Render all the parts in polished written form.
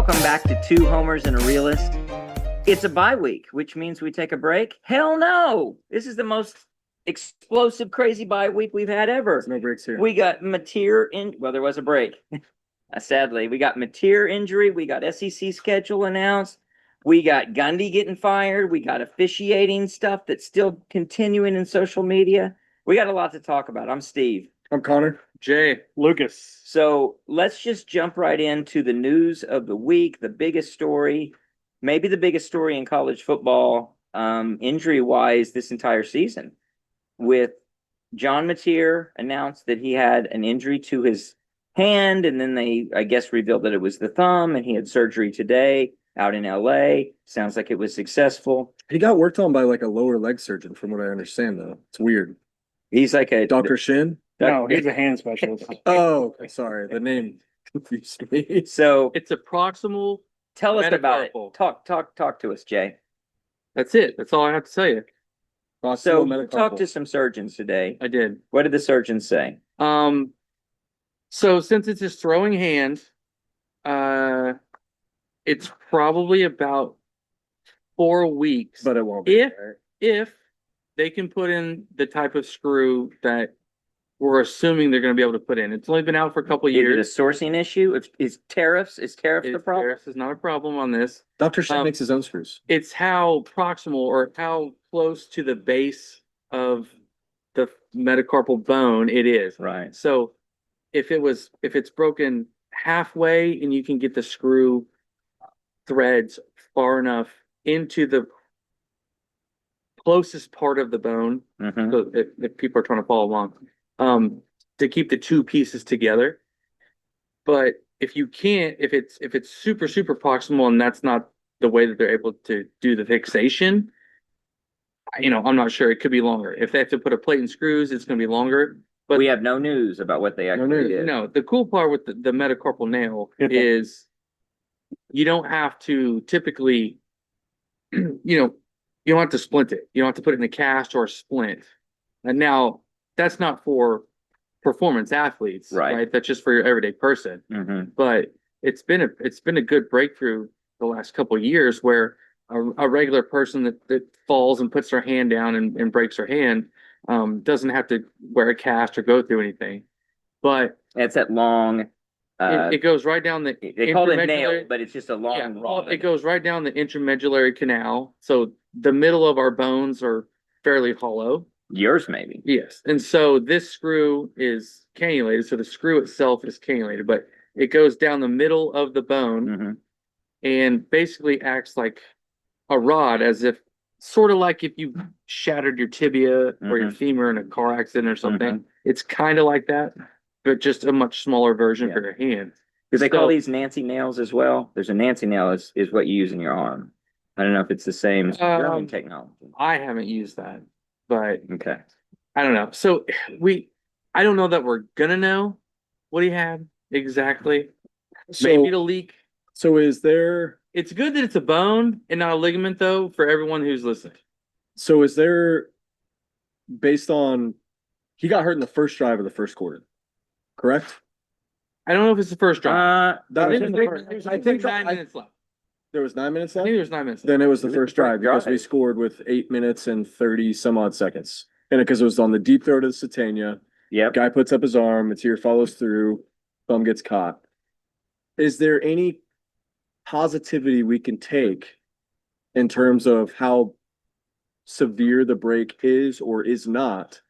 Welcome back to Two Homers and a Realist. It's a bye week, which means we take a break. Hell no! This is the most explosive, crazy bye week we've had ever. There's no breaks here. We got Mateer in. Well, there was a break. Sadly, we got Mateer injury. We got SEC schedule announced. We got Gundy getting fired. We got officiating stuff that's still continuing in social media. We got a lot to talk about. I'm Steve. I'm Connor. Jay. Lucas. So let's just jump right into the news of the week. The biggest story, maybe the biggest story in college football, injury-wise this entire season, with John Mateer announced that he had an injury to his hand, and then they, I guess, revealed that it was the thumb, and he had surgery today out in LA. Sounds like it was successful. He got worked on by like a lower leg surgeon, from what I understand, though. It's weird. He's like a Dr. Shin? No, he's a hand specialist. Oh, sorry. The name confused me. So It's a proximal. tell us about it. Metacarpal. Talk to us, Jay. That's it. That's all I have to say. So Proximal you talked to metacarpal. some surgeons today. I did. What did the surgeons say? So since it's his throwing hand, it's probably about 4 weeks. But it won't be. If- right? If they can put in the type of screw that we're assuming they're going to be able to put in. It's only been out for a couple of Is it a years. sourcing issue? Is tariffs the problem? Tariffs is not a problem on this. Dr. Shin Um, makes his own screws. It's how proximal or how close to the base of the metacarpal bone it is. Right. So if it's broken halfway and you can get the screw threads far enough into the closest part of the bone, Mhm. so if people are trying to follow along, to keep the two pieces together. But if you can't, if it's super, super proximal and that's not the way that they're able to do the fixation, I'm not sure. It could be longer. If they have to put a plate and screws, it's going to be longer. But We have no news about what they actually news. did. no, the cool part with the metacarpal nail is you don't have to typically, you don't have to splint it. You don't have to put it in a cast or a splint. And now that's not for performance athletes, Right. That's just for your everyday person. Mhm. But it's been a good breakthrough the last couple of years where a regular person that falls and puts their hand down and breaks their hand doesn't have to wear a cast or go through anything. But It's that long. it goes right down the They call it nail, intramedullary- but it's just a long rod. it goes right down the intramedullary canal. So the middle of our bones are fairly hollow. Yours maybe. Yes. And so this screw is cannulated. So the screw itself is cannulated, but it goes down the middle of the bone Mhm. and basically acts like a rod, as if sort of like if you shattered your tibia or your femur in a car accident or something. It's kind of like that, but just a much smaller version for your hand. Because they call So- these Nancy nails as well. There's a Nancy nail is what you use in your arm. I don't know if it's the same as German technology. I haven't used that, but Okay. I don't know. So I don't know that we're gonna know what he had exactly. Maybe it'll leak. So is there It's good that it's a bone and not a ligament, though, for everyone who's listening. based on he got hurt in the first drive of the first quarter, correct? I don't know if it's the first drive. That I was think in the there's first. like 9 minutes left. There was 9 minutes I left. think there's 9 minutes left. Then it was the Was it first the drive first because we drive? scored with 8 minutes and 30 some odd seconds. And because it was on the deep throw to the Satania, Yep. guy puts up his arm, Mateer follows through, thumb gets caught. Is there any positivity we can take in terms of how severe the break is or is not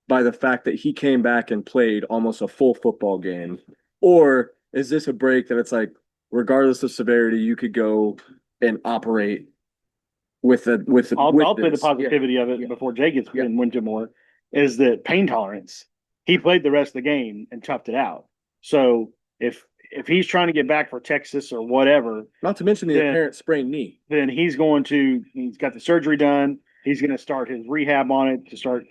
by the fact that he came back and played almost a full football game? Or is this a break that it's like, regardless of severity, you could go and operate with I'll say the this? positivity of it before Jay gets into more is that pain tolerance. He played the rest of the game and toughed it out. So if he's trying to get back for Texas or whatever, Not to mention the Yeah. apparent sprained knee. then he's got the surgery done. He's going to start his rehab on it to start,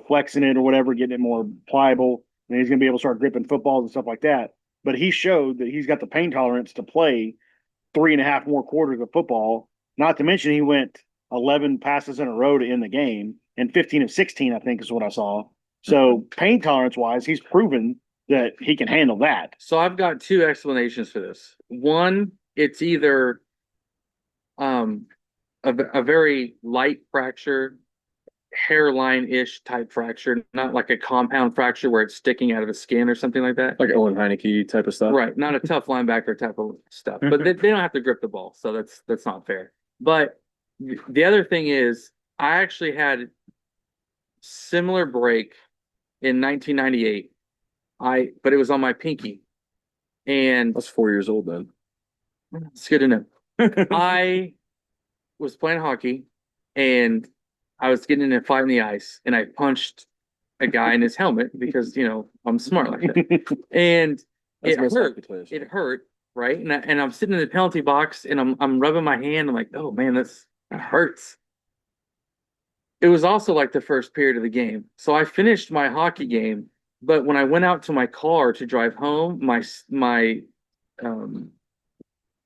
flexing it or whatever, getting it more pliable. And he's going to be able to start gripping footballs and stuff like that. But he showed that he's got the pain tolerance to play 3.5 more quarters of football. Not to mention he went 11 passes in a row to end the game, and 15 of 16, I think, is what I saw. So pain tolerance wise, he's proven that he can handle that. So I've got two explanations for this. One, it's either a very light fracture, hairline-ish type fracture, not like a compound fracture where it's sticking out of the skin or something like that. Like Owen Heineke type of stuff. Right, not a tough linebacker type of stuff, but they don't have to grip the ball, so that's not fair. But the other thing is, I actually had similar break in 1998. But it was on my pinky, and That's 4 years old then. it's good to know. I was playing hockey, and I was getting in a fight on the ice, and I punched a guy in his helmet because I'm smart like that, and That's it most hurt. hockey players. It hurt, right? And I'm sitting in the penalty box, and I'm rubbing my hand. I'm like, oh man, that hurts. It was also like the first period of the game, so I finished my hockey game. But when I went out to my car to drive home,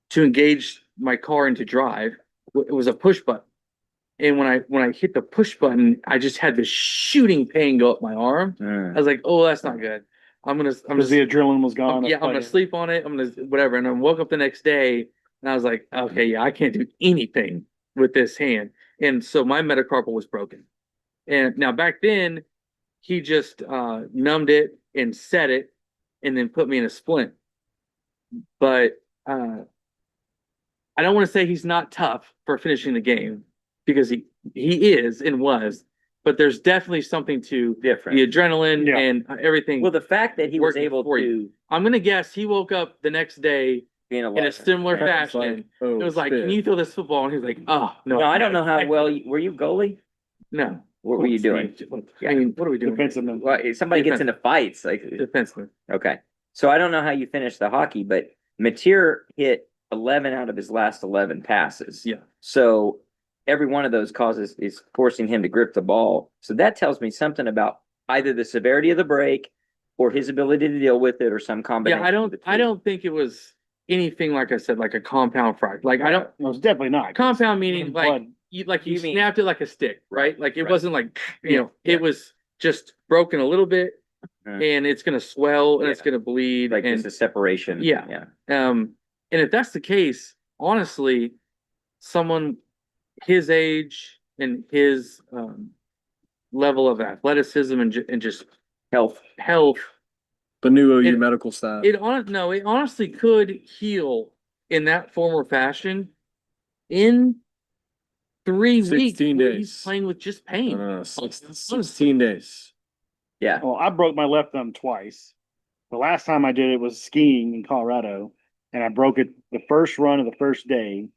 to engage my car and to drive, it was a push button. And when I hit the push button, I just had this shooting pain go up my arm. I was like, oh, that's not good. I'm Because just the adrenaline was gone. I'm gonna sleep on it. I'm gonna whatever. And I woke up the next day and I was like, okay, yeah, I can't do anything with this hand. And so my metacarpal was broken. And now back then, he just numbed it and set it and then put me in a splint. But I don't want to say he's not tough for finishing the game because he is and was, but there's definitely something to Different. the adrenaline Yeah. and everything. Well, the fact that he was Working able for to you. I'm gonna guess he woke up the next day be in in a similar fashion. Oh, It was like, shit. can you throw this football? And he was like, oh no. No, I don't know how well were you goalie? No. What were you doing? I mean, what are we doing? Defensive. Well, if somebody gets into fights, like Defenseman. okay. So I don't know how you finished the hockey, but Mateer hit 11 out of his last 11 passes. Yeah. So every one of those is forcing him to grip the ball. So that tells me something about either the severity of the break or his ability to deal with it or some combination. Yeah, of the I two. don't think it was anything like I said, like a compound fracture. Like I don't No, it's definitely not. compound meaning like Blood. you You mean- snapped it like a stick, right? Like it Right. wasn't like Yeah. it was just broken a little bit and it's gonna swell and it's Yeah. gonna bleed Like and just a separation. Yeah. Yeah. and if that's the case, honestly, someone his age and his level of athleticism and just Health. The new OU It- medical staff. it honestly could heal in that form or fashion in 3 weeks. 16 where days. He's playing with just pain. 16 days. Yeah. Well, I broke my left thumb twice. The last time I did it was skiing in Colorado, and I broke it the first run of the first day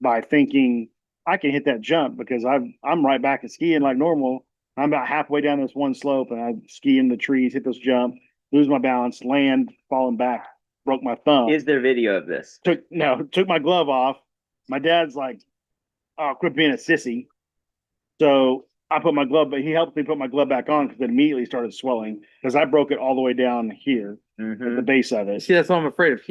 by thinking I can hit that jump because I'm right back at skiing like normal. I'm about halfway down this one slope, and I ski in the trees, hit this jump, lose my balance, land, falling back, broke my thumb. Is there video of this? Took my glove off. My dad's like, "Oh, quit being a sissy." So I put my glove, but he helped me put my glove back on because it immediately started swelling because I broke it all the way down here at Mhm. the base of it. See, that's what I'm afraid of.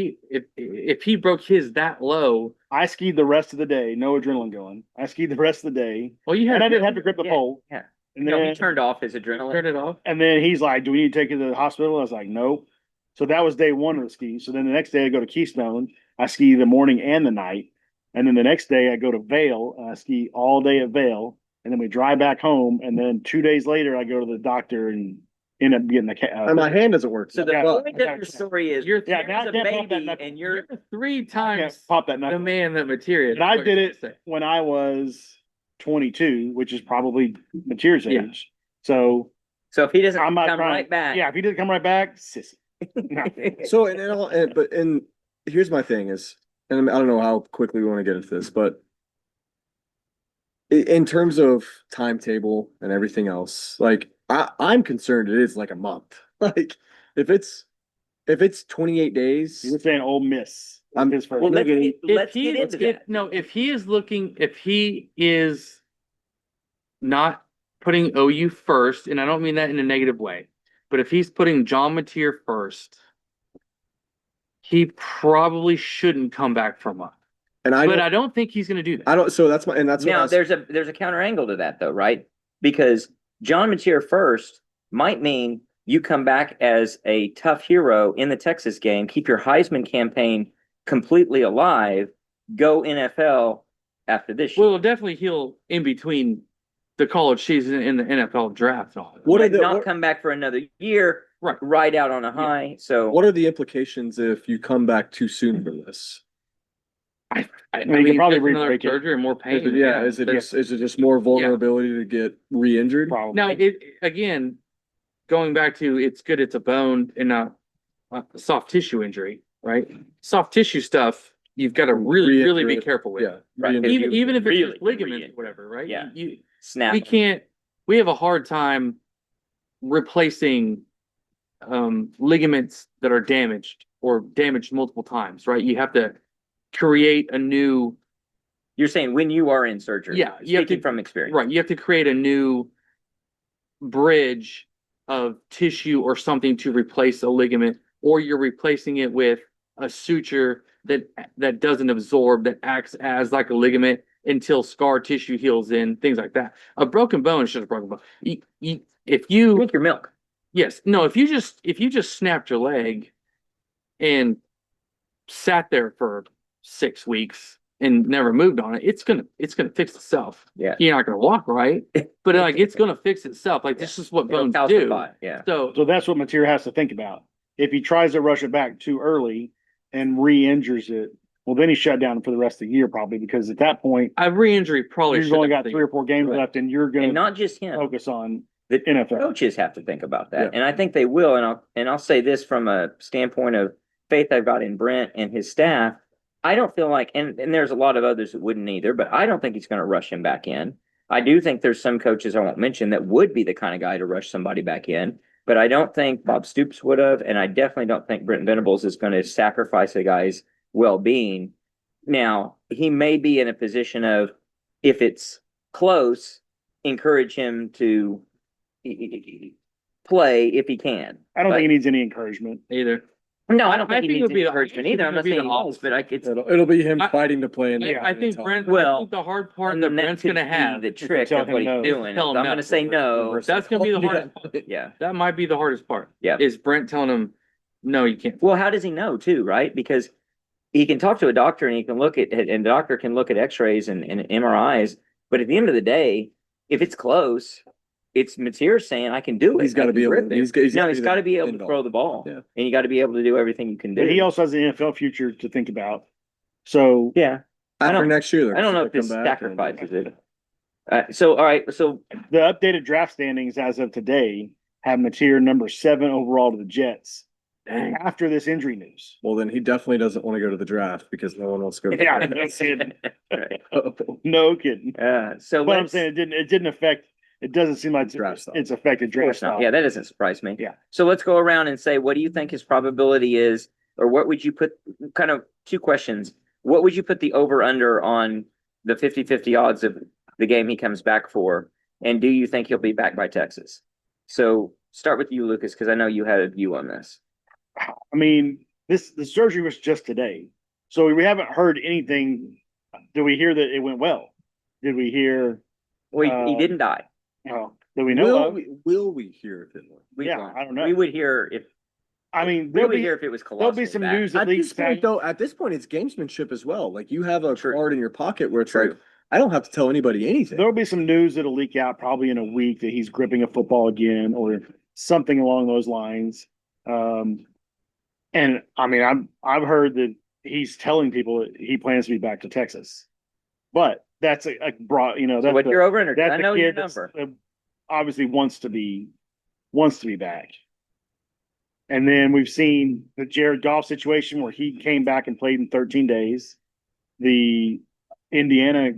If he broke his that low, I skied the rest of the day, no adrenaline going. I skied the rest of the day, well, you had and I didn't have to grip the Yeah, pole. yeah. And No, he then, turned off his adrenaline. turn it off. and then he's like, "Do we need to take you to the hospital?" I was like, "Nope." So that was day one of the ski. So then the next day I go to Keystone. I ski the morning and the night, and then the next day I go to Vail and I ski all day at Vail. And then we drive back home, and then 2 days later, I go to the doctor and end up getting the And my hand doesn't work. So the Yeah. point of your story is You're- you're Yeah, now I a can't pop that baby knuckle. and you're three can't times pop that the knuckle. man that material. And I did it when I was 22, which is probably Mateer's Yeah. age. So so if he doesn't I'm not come trying. right back. Yeah, if he doesn't come right back, sissy. No. So and here's my thing is, and I don't know how quickly we want to get into this, but in terms of timetable and everything else, like I'm concerned it is like a month. Like if it's 28 days, He was saying Ole Miss. I'm- His first. Well, let's Nigga, get, let's get into that. No, if he is not putting OU first, and I don't mean that in a negative way, but if he's putting John Mateer first, he probably shouldn't come back for a month. and But I don't think he's going to do that. I don't. So that's what I Now was- there's a counter angle to that though, right? Because John Mateer first might mean you come back as a tough hero in the Texas game, keep your Heisman campaign completely alive, go NFL after this year. Well, it'll definitely heal in between the college season and the NFL draft. And all that. What are But the not what, come back for another year, Right. ride out on a high. So what are the implications if you come back too soon for this? I mean, you could probably just another re-break it. surgery and more pain. Is it, yeah, is it that's- just more vulnerability to get re-injured? Probably. Now, again, going back to it's good it's a bone and not a soft tissue injury, right? Soft tissue stuff, you've got to really, really be Re-injure it. careful with. Yeah. Right. re-injure. Even if it's Really just ligaments re-injure. or whatever, right? Yeah. You snap. we have a hard time replacing ligaments that are damaged or damaged multiple times, right? You have to create a new, You're saying when you are in surgery. Yeah, you have Speaking to- from experience. right? You have to create a new bridge of tissue or something to replace a ligament, or you're replacing it with a suture that doesn't absorb, that acts as like a ligament until scar tissue heals in, things like that. A broken bone is just a broken bone. If you Drink your milk. Yes. No, if you just snapped your leg and sat there for 6 weeks and never moved on it, it's gonna fix itself. Yeah. You're not gonna walk right, but like it's gonna fix itself. Like this is what It'll bones do. calcify. Yeah. So So that's what Mateer has to think about. If he tries to rush it back too early and re-injures it, well, then he's shut down for the rest of the year probably, because at that point, a re-injury probably you've only got should 3 or 4 games Right. left, and you're going And to not just him. focus on The NFL. coaches have to think about that. Yeah. And I think they will. And I'll say this from a standpoint of faith I've got in Brent and his staff. I don't feel like, and there's a lot of others that wouldn't either, but I don't think he's going to rush him back in. I do think there's some coaches I won't mention that would be the kind of guy to rush somebody back in, but I don't think Bob Stoops would have, and I definitely don't think Brent Venables is going to sacrifice a guy's well-being. Now, he may be in a position of, if it's close, encourage him to play if he can. I don't But- think he needs any encouragement. either. No, I don't I think he think it needs would be any the- encouragement I think either. it I'm would not be the saying he does, but it's It'll be him I- fighting to play in the I think Brent. I Well, think the hard part and that then that Brent's could gonna be have. the trick tell of what him he's no. doing. Tell him I'm no. going to say no. That's gonna be the hardest. Yeah. That might be the hardest part. Yeah. Is Brent telling him, no, you can't. Well, how does he know too, right? Because he can talk to a doctor and he can look at, and the doctor can look at x-rays and MRIs. But at the end of the day, if it's close, it's Mateer saying, I can do it. He's got to be able. He's He's got to be able to throw the ball. Yeah. And you got to be able to do everything you can do. But he also has the NFL future to think about. So Yeah. I after don't- next year. I don't know if this sacrifices it. So, all right. So, the updated draft standings as of today have Mateer number 7 overall to the Jets after this injury news. Well, then he definitely doesn't want to go to the draft because no one wants to go to the Yeah, draft. no kidding. right. No kidding. So But I'm let's, saying it didn't affect. It doesn't seem like Draft stock. it's affected of draft course not. stock. Yeah, that doesn't surprise me. Yeah. So let's go around and say, what do you think his probability is, or what would you put, kind of 2 questions. What would you put the over under on the 50-50 odds of the game he comes back for? And do you think he'll be back by Texas? So start with you, Lucas, because I know you had a view on this. I mean, the surgery was just today, so we haven't heard anything. Did we hear that it went well? Did we hear? Well, he didn't die. That we know of? Will we hear it? We Yeah, won't. I don't know. We would hear if I mean, we there'll would be hear if it was there'll be colossally some bad. news At at this least. point, though, it's gamesmanship as well. Like you have a True. card in your pocket where it's True. like, I don't have to tell anybody anything. There'll be some news that'll leak out probably in a week that he's gripping a football again or something along those lines. And I mean, I've heard that he's telling people that he plans to be back to Texas, but that's a broad, So that's what the, your over under? that's I the know your kid that's, number. obviously wants to be back. And then we've seen the Jared Goff situation where he came back and played in 13 days. The Indiana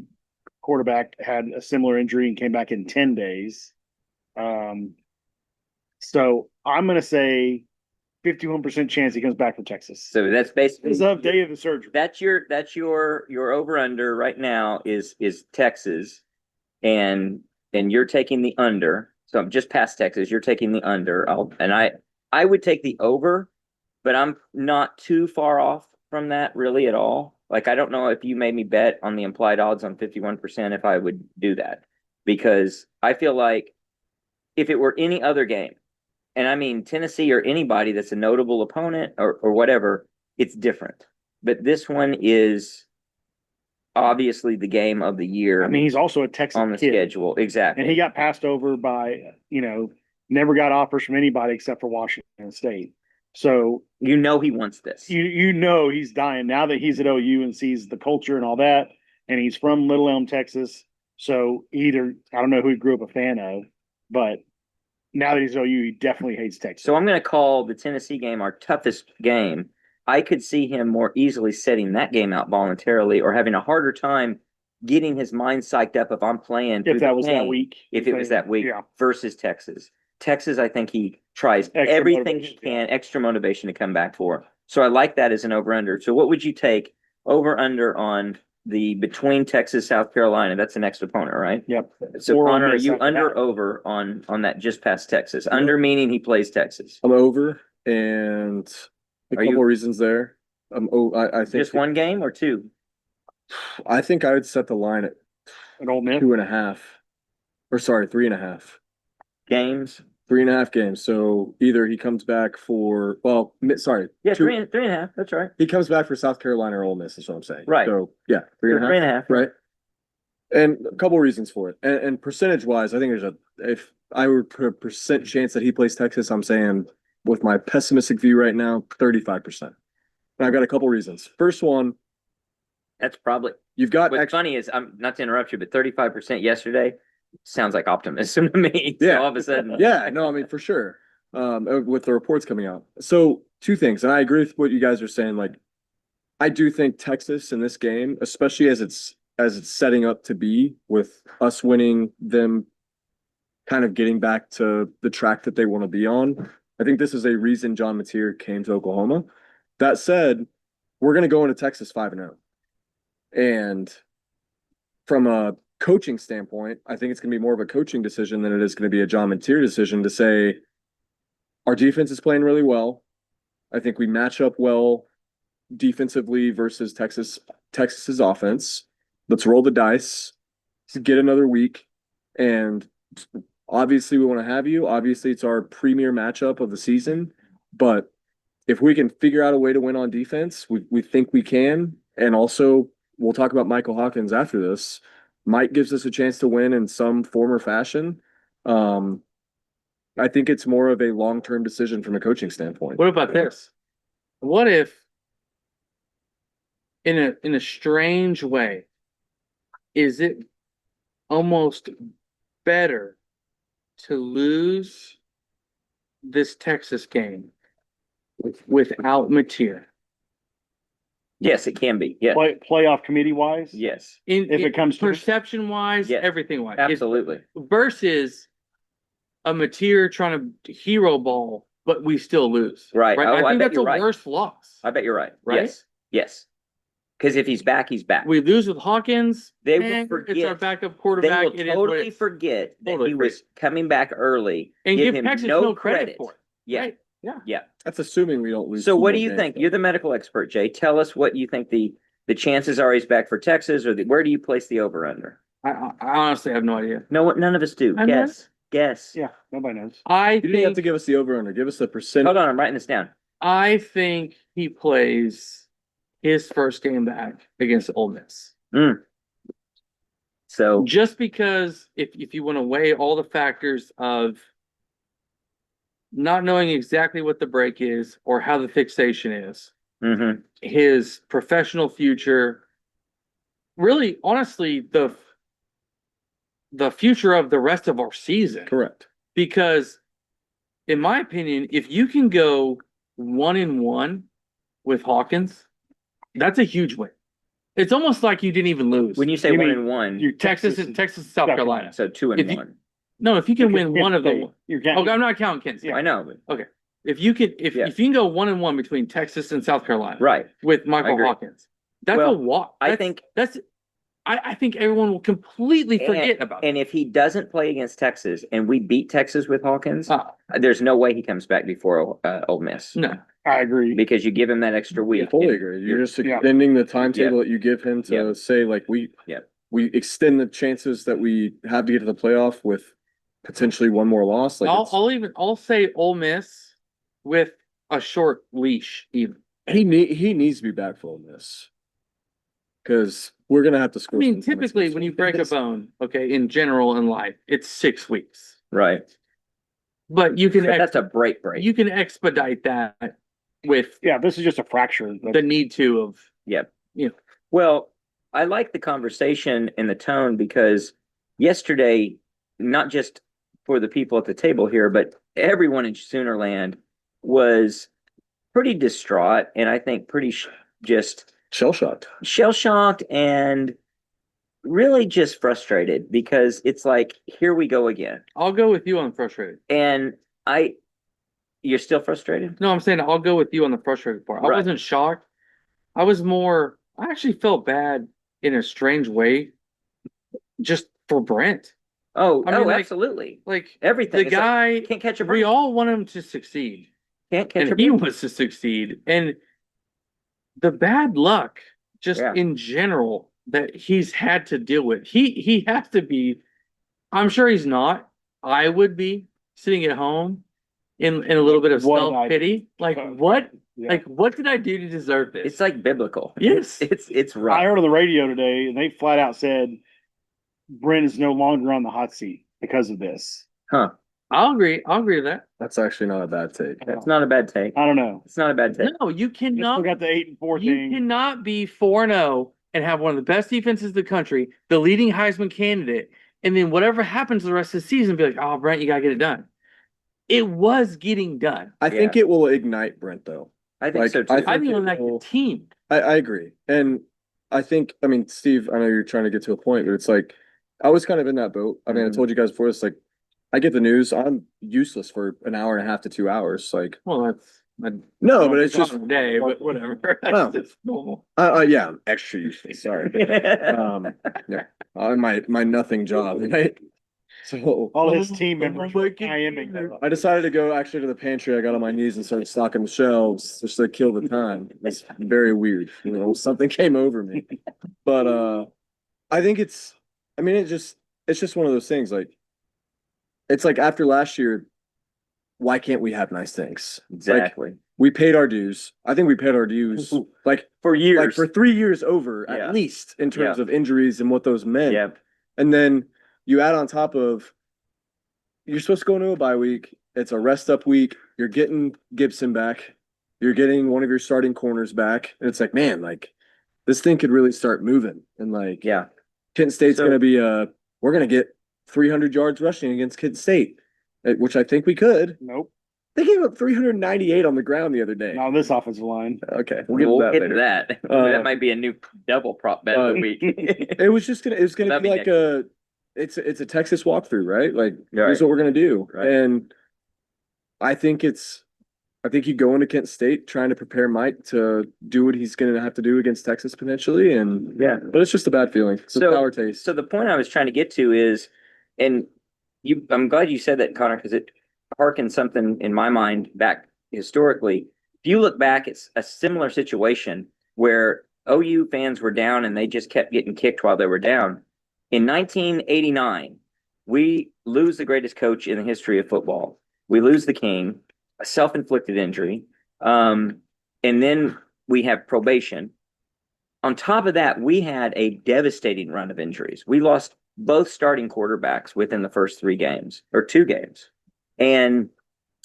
quarterback had a similar injury and came back in 10 days. So I'm going to say 51% chance he comes back from Texas. So that's basically As of day of the surgery. that's your over under right now is Texas, and you're taking the under. So I'm just past Texas. You're taking the under. I would take the over, but I'm not too far off from that really at all. Like I don't know if you made me bet on the implied odds on 51% if I would do that, because I feel like if it were any other game, And I mean, Tennessee or anybody that's a notable opponent or whatever, it's different. But this one is obviously the game of the year I mean, he's also a Texas on the kid, schedule. Exactly. and he got passed over by, never got offers from anybody except for Washington State. So You know he wants this. you know he's dying now that he's at OU and sees the culture and all that, and he's from Little Elm, Texas. So either I don't know who he grew up a fan of, but now that he's at OU, he definitely hates Texas. So I'm going to call the Tennessee game our toughest game. I could see him more easily setting that game out voluntarily or having a harder time getting his mind psyched up if I'm playing through if that the was that game, week, if it was that week yeah. versus Texas. Texas, I think he tries Extra everything he motivation, can, extra motivation to come back for. So I like that as an over-under. So what would you take over-under on the between Texas, South Carolina? That's the next opponent, right? Yep. So Or Connor, are Miss you after under that. over on that just past Texas? Under meaning he plays Texas. I'm over, and a Are you- couple reasons there. I think Just one game or two? I think I would set the line at At Ole Miss. 2.5, or sorry, 3.5. Games? 3.5 games. So either he comes back for, Yeah, two, three and a half. That's right. he comes back for South Carolina or Ole Miss, is what I'm saying. Right. So yeah, three and a half. Three and a half. Right. And a couple reasons for it. And percentage wise, I think if I were put a percent chance that he plays Texas, I'm saying with my pessimistic view right now, 35%. And I've got a couple reasons. First one, That's probably you've got what's funny is I'm not to interrupt you, but 35% yesterday sounds like optimism to me. Yeah. So all of a sudden, yeah, no, I mean for sure. With the reports coming out. So two things, and I agree with what you guys are saying. Like, I do think Texas in this game, especially as it's setting up to be, with us winning, them kind of getting back to the track that they want to be on. I think this is a reason John Mateer came to Oklahoma. That said, we're going to go into Texas 5-0. And from a coaching standpoint, I think it's going to be more of a coaching decision than it is going to be a John Mateer decision to say, our defense is playing really well. I think we match up well defensively versus Texas's offense. Let's roll the dice to get another week. And obviously we want to have you. Obviously it's our premier matchup of the season. But if we can figure out a way to win on defense, we think we can. And also we'll talk about Michael Hawkins after this. Mike gives us a chance to win in some form or fashion. I think it's more of a long-term decision from a coaching standpoint. What about this? What if, in a strange way, is it almost better to lose this Texas game without Mateer? yes, it can be. Yes, Playoff committee wise, yes, If it comes to it. perception wise, Yes. everything wise, absolutely. versus a Mateer trying to hero ball, but we still lose. Right. Oh, I I think bet that's a you're right. worse loss. I bet you're right. Right? Yes, yes. Because if he's back, he's back. We lose with Hawkins. They will It's our forget. backup They quarterback. will It is what totally it- forget that Totally he was coming back early. and give him Texas no credit for it. Yeah, Right? yeah. That's assuming we don't lose. So two what more do you games, think? though. You're the medical expert, Jay. Tell us what you think the chances are he's back for Texas, or where do you place the over under? I honestly have no idea. No, none of us do. I'm Guess. Yeah, nobody knows. You didn't have to give us the over-under. Give us the percent. Hold on, I'm writing this down. I think he plays his first game back against Ole Miss. So Just because if you want to weigh all the factors of not knowing exactly what the break is or how the fixation is, mhm. his professional future, really, honestly, the future of the rest of our season. Correct. Because, in my opinion, if you can go 1-1 with Hawkins, that's a huge win. It's almost like you didn't even lose. When you say You one mean and one, You're Texas, South Carolina. so 2 if and you- 1. No, if you can win one of them. You're Oh, I'm not counting Kansas. Yeah. I know, but If you can, if Yeah. you can go 1-1 between Texas and South Carolina, right. with I Michael agree. Hawkins, that's Well, a walk. I think I think everyone will completely forget about and if he doesn't play against Texas and we beat Texas with Hawkins, it. there's no way he comes back before Ole Miss. No, I agree. Because you give him that extra week. Fully and agree. You're just Yeah. extending the timetable that you give him to Yeah. say, like, we Yeah. we extend the chances that we have to get to the playoff with potentially one more loss. Like I'll say Ole Miss with a short leash even. he needs to be back for this because we're gonna have to I score. mean, some points typically this when you week. break a bone, okay, in general in life, it's 6 weeks. Right. But you can But that's a break. you can expedite that with Yeah, this is just a fracture. the need to of Yep. you know. Well, I like the conversation and the tone because yesterday, not just for the people at the table here, but everyone in Soonerland was pretty distraught and I think pretty just Shell shocked. shell shocked and really just frustrated because it's like, here we go again. I'll go with you on frustrated. And you're still frustrated? No, I'm saying I'll go with you on the frustrated part. I Right. wasn't shocked. I actually felt bad in a strange way just for Brent. Oh, I mean, like- absolutely. Like Everything. the It's like, guy, can't catch a we break. all want him to succeed. Can't catch a And he break. was to succeed. And the bad luck, just Yeah. in general, that he's had to deal with. He has to be. I'm sure he's not. I would be sitting at home in a little bit of What self pity. Like what? Yeah. Like what did I do to deserve this? It's like biblical. Yes. It's I rough. heard on the radio today, and they flat out said Brent is no longer on the hot seat because of this. Huh. I'll agree. I'll agree with that. That's actually not a bad take. That's not a bad take. I don't know. It's not a bad take. No, you You still cannot. got the 8-4 You thing. cannot be 4-0 and have one of the best defenses in the country, the leading Heisman candidate, and then whatever happens the rest of the season, be like, oh, Brent, you gotta get it done. It was getting done. I think it will ignite Brent though. I think Like, so too. I I think think like the team. I agree. And I think, I mean, Steve, I know you're trying to get to a point, but it's like, I was kind of in that boat. I mean, I Mhm. told you guys before, it's like, I get the news, I'm useless for an hour and a half to 2 hours. Like, Well, that's no, but it's just, a day, but whatever. Well. That's normal. yeah, I'm extra useless. Sorry. Yeah, my nothing job, right? So All his team members were my goodness. IMing them. I decided to go actually to the pantry. I got on my knees and started stocking the shelves just to kill the time. It's very weird. You know, something came over me. But I think I mean, it's just one of those things. Like, it's like after last year, why can't we have nice things? Exactly. We paid our dues. I think we paid our dues like For years. like for 3 years over Yeah. at least in terms Yeah. of injuries and what those meant. Yeah. And then you add on top of you're supposed to go into a bye week. It's a rest up week. You're getting Gibson back. You're getting one of your starting corners back. And it's like, man, like this thing could really start moving. And like, Yeah. Kent State's So- going to be we're going to get 300 yards rushing against Kent State, which I think we could. Nope. They gave up 398 on the ground the other day. Not on this offensive line. Okay, We'll get get to to that later. that. That might be a new double prop bet of the week. It was gonna That'd be be like it's a Texas walkthrough, right? Like Right. here's what we're gonna do. Right. And I think you go into Kent State trying to prepare Mike to do what he's gonna have to do against Texas potentially. And Yeah. but it's just a bad feeling. It's a sour taste. So the point I was trying to get to is, and I'm glad you said that, Connor, because it harkens something in my mind back historically. If you look back, it's a similar situation where OU fans were down and they just kept getting kicked while they were down. In 1989, we lose the greatest coach in the history of football. We lose the king, a self-inflicted injury. And then we have probation. On top of that, we had a devastating run of injuries. We lost both starting quarterbacks within the first 3 games or 2 games. And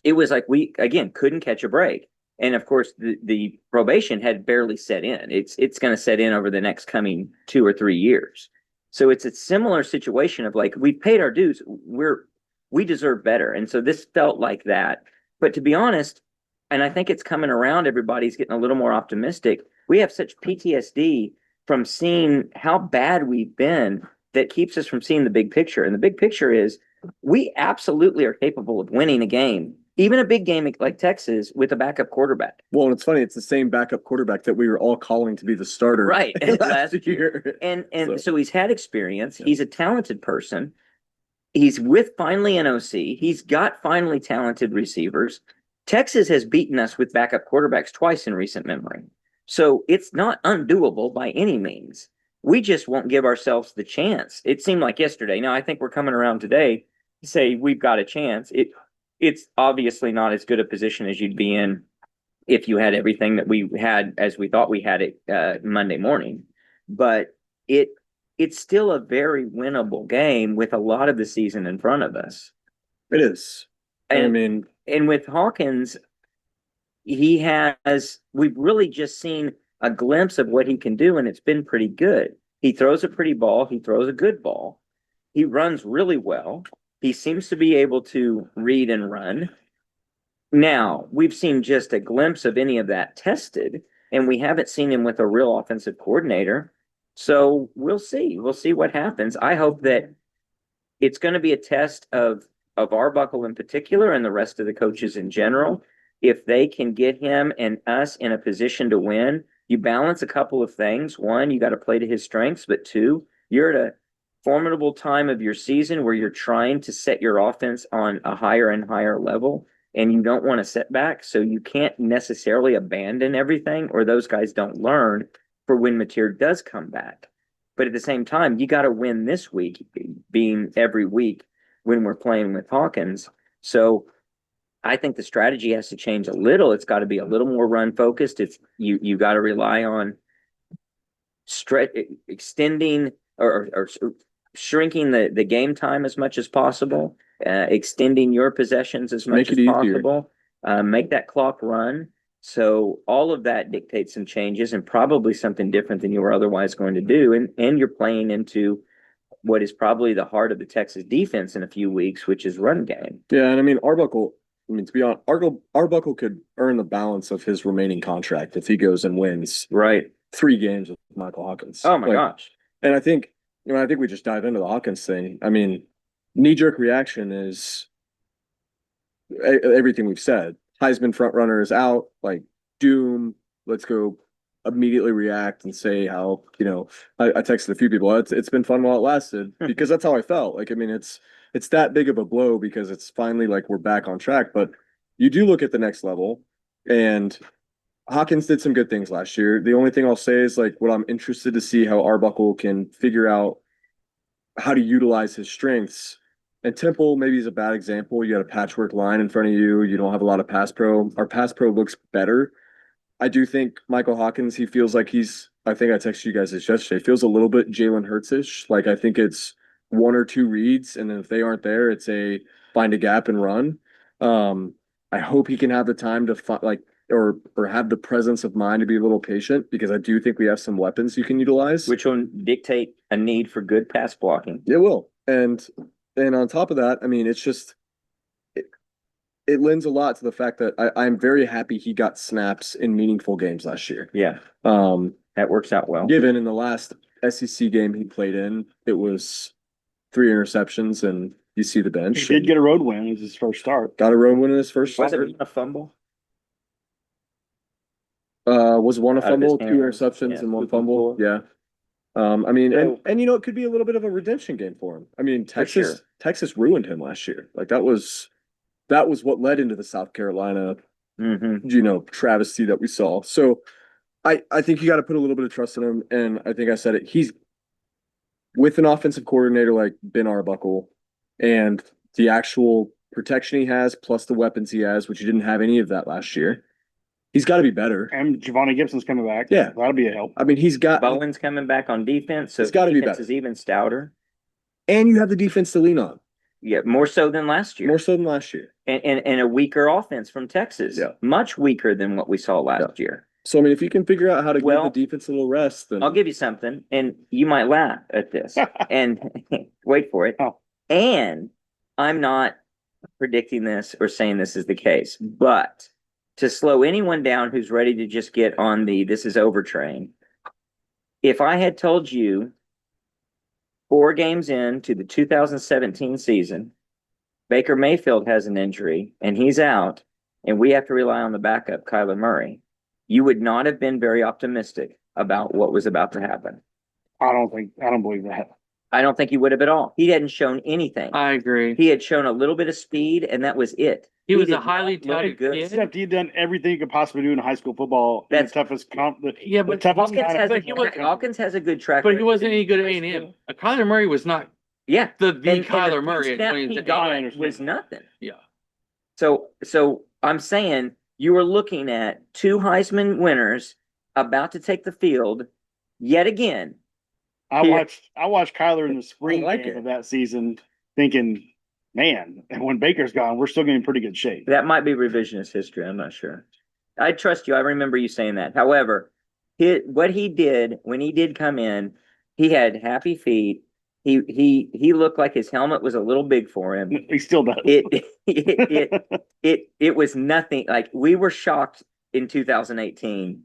it was like we, again, couldn't catch a break. And of course, the probation had barely set in. It's going to set in over the next coming 2 or 3 years. So it's a similar situation of like, we paid our dues. We deserve better. And so this felt like that. But to be honest, and I think it's coming around, everybody's getting a little more optimistic. We have such PTSD from seeing how bad we've been that keeps us from seeing the big picture. And the big picture is we absolutely are capable of winning a game, even a big game like Texas, with a backup quarterback. Well, and it's funny, it's the same backup quarterback that we were all calling to be the starter Right. last year. And So- so he's had experience. He's a talented person. He's with finally an OC. He's got finally talented receivers. Texas has beaten us with backup quarterbacks twice in recent memory. So it's not undoable by any means. We just won't give ourselves the chance. It seemed like yesterday. Now I think we're coming around today. say we've got a chance. It's obviously not as good a position as you'd be in if you had everything that we had as we thought we had it Monday morning. But it's still a very winnable game with a lot of the season in front of us. It is. I And mean, and with Hawkins, we've really just seen a glimpse of what he can do, and it's been pretty good. He throws a pretty ball, he throws a good ball, he runs really well. He seems to be able to read and run. Now, we've seen just a glimpse of any of that tested, and we haven't seen him with a real offensive coordinator. So we'll see. We'll see what happens. I hope that it's going to be a test of Arbuckle in particular and the rest of the coaches in general. If they can get him and us in a position to win, you balance a couple of things. One, you got to play to his strengths, but two, you're at a formidable time of your season where you're trying to set your offense on a higher and higher level, and you don't want to set back. So you can't necessarily abandon everything, or those guys don't learn for when Mateer does come back. But at the same time, you got to win this week, being every week when we're playing with Hawkins. So I think the strategy has to change a little. It's got to be a little more run focused. It's you got to rely on extending or shrinking the game time as much as possible, extending your possessions as much as possible, make that clock run. So all of that dictates some changes and probably something different than you were otherwise going to do. And you're playing into what is probably the heart of the Texas defense in a few weeks, which is run game. Yeah, and I mean Arbuckle. I mean, to be honest, Arbuckle could earn the balance of his remaining contract if he goes and wins Right. 3 games with Michael Hawkins. Oh my gosh. And I think we just dive into the Hawkins thing. I mean, knee-jerk reaction is everything we've said. Heisman front runner is out, like doom. Let's go immediately react and say how, I texted a few people. It's been fun while it lasted because that's how I felt. Like, I mean, it's that big of a blow because it's finally like we're back on track. But you do look at the next level, and Hawkins did some good things last year. The only thing I'll say is like what I'm interested to see how Arbuckle can figure out how to utilize his strengths. And Temple maybe is a bad example. You got a patchwork line in front of you. You don't have a lot of pass pro. Our pass pro looks better. I do think Michael Hawkins, he feels like I think I texted you guys this yesterday, feels a little bit Jalen Hurts-ish. Like I think it's 1 or 2 reads, and then if they aren't there, it's a find a gap and run. I hope he can have the time to or have the presence of mind to be a little patient, because I do think we have some weapons you can utilize. Which will dictate a need for good pass blocking. It will. And on top of that, I mean, it's just it lends a lot to the fact that I'm very happy he got snaps in meaningful games last year. Yeah. That works out well. Given in the last SEC game he played in, it was 3 interceptions, and you see the bench. He did get a road win as his first start. Got a road win in his first Was start. it a fumble? Was one a Out of his fumble, 2 hands. interceptions, Yeah. and 1 fumble. Yeah. I mean, and it could be a little bit of a redemption game for him. I mean, Texas ruined him last year. Like that was what led into the South Carolina, travesty that we saw. So I think you got to put a little bit of trust in him. And I think I said it. He's with an offensive coordinator like Ben Arbuckle, and the actual protection he has, plus the weapons he has, which he didn't have any of that last year. He's got to be better. And Giovanni Gibson's coming back. Yeah. That'll be a help. I mean, he's got Bowen's coming back on defense, so it's got to be defense better. is even stouter. And you have the defense to lean on. Yeah, more so than last year. More so than last year. And a weaker offense from Texas. Yeah. Much weaker than what we saw last year. So, I mean, if you can figure out how to give Well, the defense a little rest, then I'll give you something, and you might laugh at this. And wait for it. Oh. And I'm not predicting this or saying this is the case, but to slow anyone down who's ready to just get on the this is over train, if I had told you 4 games into the 2017 season, Baker Mayfield has an injury and he's out, and we have to rely on the backup, Kyler Murray, you would not have been very optimistic about what was about to happen. I don't believe that. I don't think he would have at all. He hadn't shown anything. I agree. He had shown a little bit of speed, and that was it. He was did a highly not look touted good. kid. Except he'd done everything you could possibly do in high school football. That's- the toughest comp. Yeah, but toughest Hawkins kind of has, but he was- Hawkins has a good track But he record. wasn't any good at A&M. Kyler Murray was not Yeah. the And the Kyler Murray first in snap he 2010. got I understand was that. nothing. Yeah. So I'm saying you were looking at two Heisman winners about to take the field yet again. I Here- watched Kyler in the spring I like game it. of that season, thinking, man, when Baker's gone, we're still getting in pretty good shape. That might be revisionist history. I'm not sure. I trust you. I remember you saying that. However, what he did when he did come in, he had happy feet. He looked like his helmet was a little big for him. He still does. It was nothing. Like, we were shocked in 2018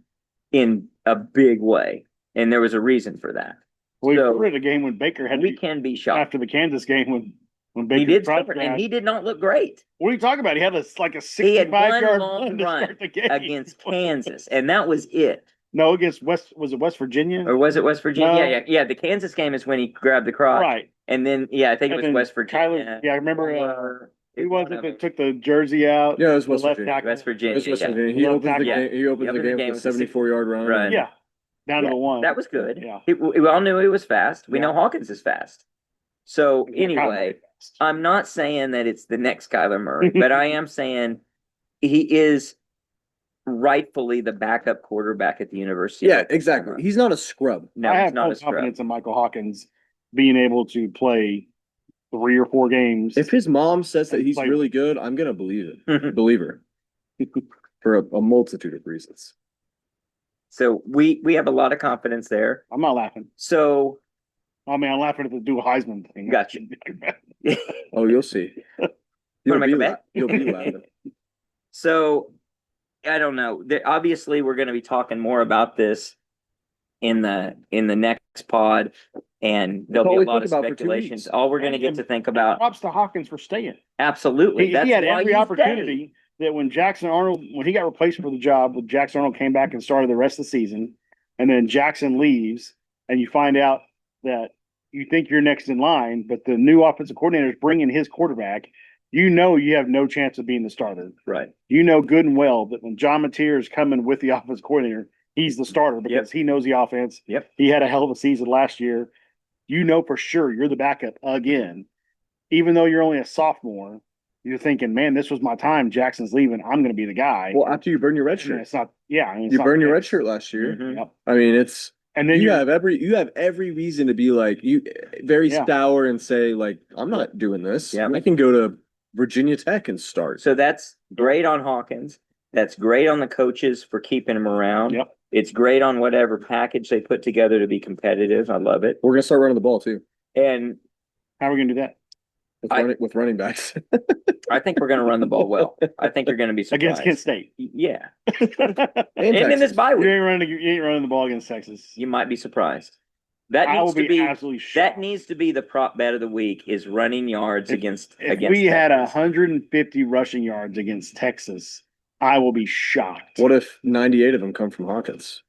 in a big way, and there was a reason for that. We So, were at a game when Baker had We can be shocked. after the Kansas game when He Baker did tried start, that. and he did not look great. What are you talking about? He had like a He had 65-yard one long run to run start the game against Kansas, and that was it. No, against was it West Virginia? Or was it West Virginia? No. Yeah. The Kansas game is when he grabbed the crotch. Right. And then, I think it And was then West Virginia. Kyler, yeah, I remember. Or- Who was one it of that them. took the jersey out? Yeah, it was The West left Virginia. tackle? West Virginia. It's West yeah. Virginia. He Left opens the tackle. game. He opens the game with a 74-yard run. Run. Yeah, down to Yeah, the one. That was good. Yeah. We all knew he was fast. We Yeah. know Hawkins is fast. So Yeah, Kyler anyway, Murray. I'm not saying that it's the next Kyler Murray, but I am saying he is rightfully the backup quarterback at the University. Yeah, of exactly. Oklahoma. He's not a scrub. No, I he's have not full a scrub. confidence in Michael Hawkins being able to play 3 or 4 games. If his mom says that And he's play- really good, I'm gonna believe it. Believe her. For a multitude of reasons. So we have a lot of confidence there. I'm not laughing. So I mean, I'm laughing at the do Heisman thing. Gotcha. Oh, you'll see. Wanna make a bet? You'll be laughing. So I don't know. Obviously, we're going to be talking more about this in the next pod, and there'll all be a we lot think of about for 2 speculations. weeks. All we're going to get to think about. Props to Hawkins for staying. Absolutely, He that's had why every you opportunity that when Jackson Arnold, when he got replaced for the job, when Jackson Arnold came back and started the rest of the season, and then Jackson leaves, and you find out that you think you're next in line, but the new offensive coordinator is bringing his quarterback, you know you have no chance of being the starter. Right. You know good and well that when John Mateer is coming with the offensive coordinator, he's the starter because he knows the offense. Yep. He had a hell of a season last year. You know for sure you're the backup again. Even though you're only a sophomore, you're thinking, man, this was my time. Jackson's leaving. I'm going to be the guy. Well, after you burn your red And shirt. it's not, yeah. I mean, it's You not burned your the red case. shirt last year. Mhm. Yep. I mean, it's And then you have every reason to be like you very Yeah. sour and say like I'm not doing this. Yeah. I can go to Virginia Tech and start. So that's great on Hawkins. That's great on the coaches for keeping him around. Yep. It's great on whatever package they put together to be competitive. I love it. We're gonna start running the ball too And How are we going to do that? with running backs. I think we're going to run the ball well. I think you're going to be surprised. Against Kent State. Yeah. And And in this Texas. bye You week, ain't running the ball against Texas. you might be surprised. That I will needs to be be absolutely shocked. that needs to be the prop bet of the week is running yards against If against we had Texas. 150 rushing yards against Texas, I will be shocked. What if 98 of them come from Hawkins?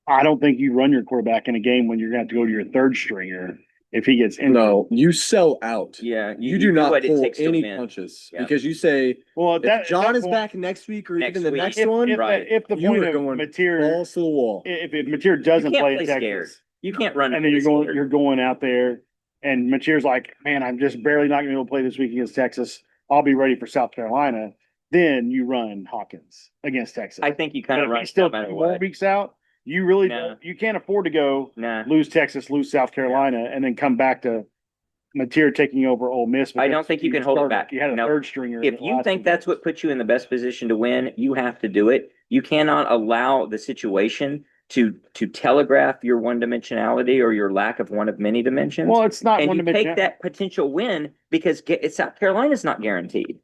I don't think you run your quarterback in a game when you're going to have to go to your third stringer if he gets injured. No, you sell out. Yeah, You do not what it pull takes to any win. punches Yeah. because you say Well, if John is back next week or Next even the week. next if, one, if, right. if the you point are of going Mateer, balls to the wall. if Mateer You doesn't can't play play at scared. Texas, You can't run. and then scared. you're going out there, and Mateer's like, man, I'm just barely not going to be able to play this week against Texas. I'll be ready for South Carolina. Then you run Hawkins against Texas. I think you kind But of if run he's still no matter 4 what. weeks out. You really Nah. don't, you can't afford to go Nah, lose Texas, lose South Carolina, and then come back to Mateer taking over Ole Miss. I don't because think you can hold it back. You had a No. third stringer. if the you last think 2 that's games. what puts you in the best position to win, you have to do it. You cannot allow the situation to telegraph your one dimensionality or your lack of one of many dimensions. Well, it's not and one you dimension. take that potential win because South Carolina's not guaranteed,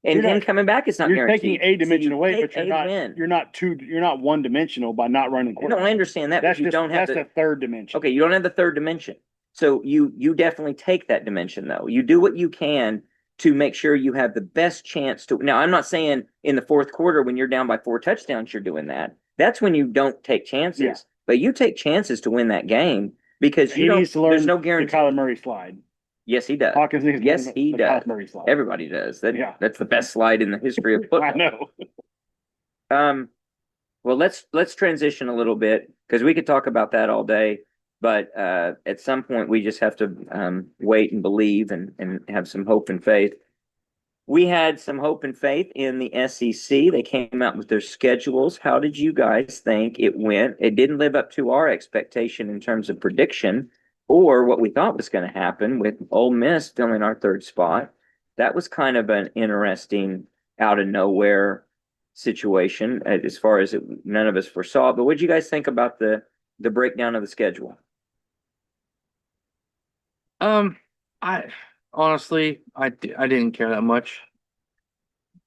and You're him not- coming back is not You're guaranteed. taking a dimension So you away, take but you're a not. win. You're not one dimensional by not running No, quarterback. I understand that, That's but you just don't have that's the third dimension. Okay, you don't have the third dimension. So you definitely take that dimension though. You do what you can to make sure you have the best chance to. Now, I'm not saying in the fourth quarter when you're down by 4 touchdowns, you're doing that. That's when you don't take chances. Yeah. But you take chances to win that game because He needs to learn there's no the guarantee. Kyler Murray slide. Yes, he does. Hawkins needs to Yes, learn he the does. Kyler Murray slide. Everybody does. Yeah. That's the best slide in the history of football. I know. Well, let's transition a little bit because we could talk about that all day. But at some point, we just have to wait and believe and have some hope and faith. We had some hope and faith in the SEC. They came out with their schedules. How did you guys think it went? It didn't live up to our expectation in terms of prediction or what we thought was going to happen with Ole Miss filling our third spot. That was kind of an interesting out of nowhere situation as far as none of us foresaw. But what did you guys think about the breakdown of the schedule? I honestly, I didn't care that much.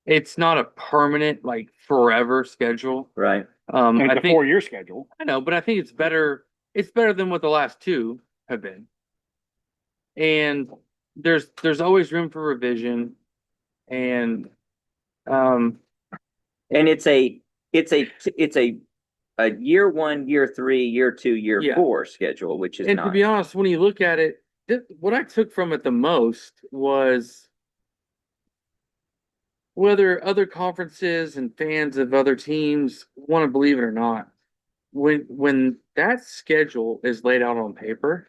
It's not a permanent, like forever schedule. Right. And I it's a think 4-year schedule. I know, but I think it's better. It's better than what the last two have been. And there's always room for revision, and And it's a year one, year three, year two, year Yeah. four schedule, which is and to not. be honest, when you look at it, what I took from it the most was whether other conferences and fans of other teams want to believe it or not, when that schedule is laid out on paper,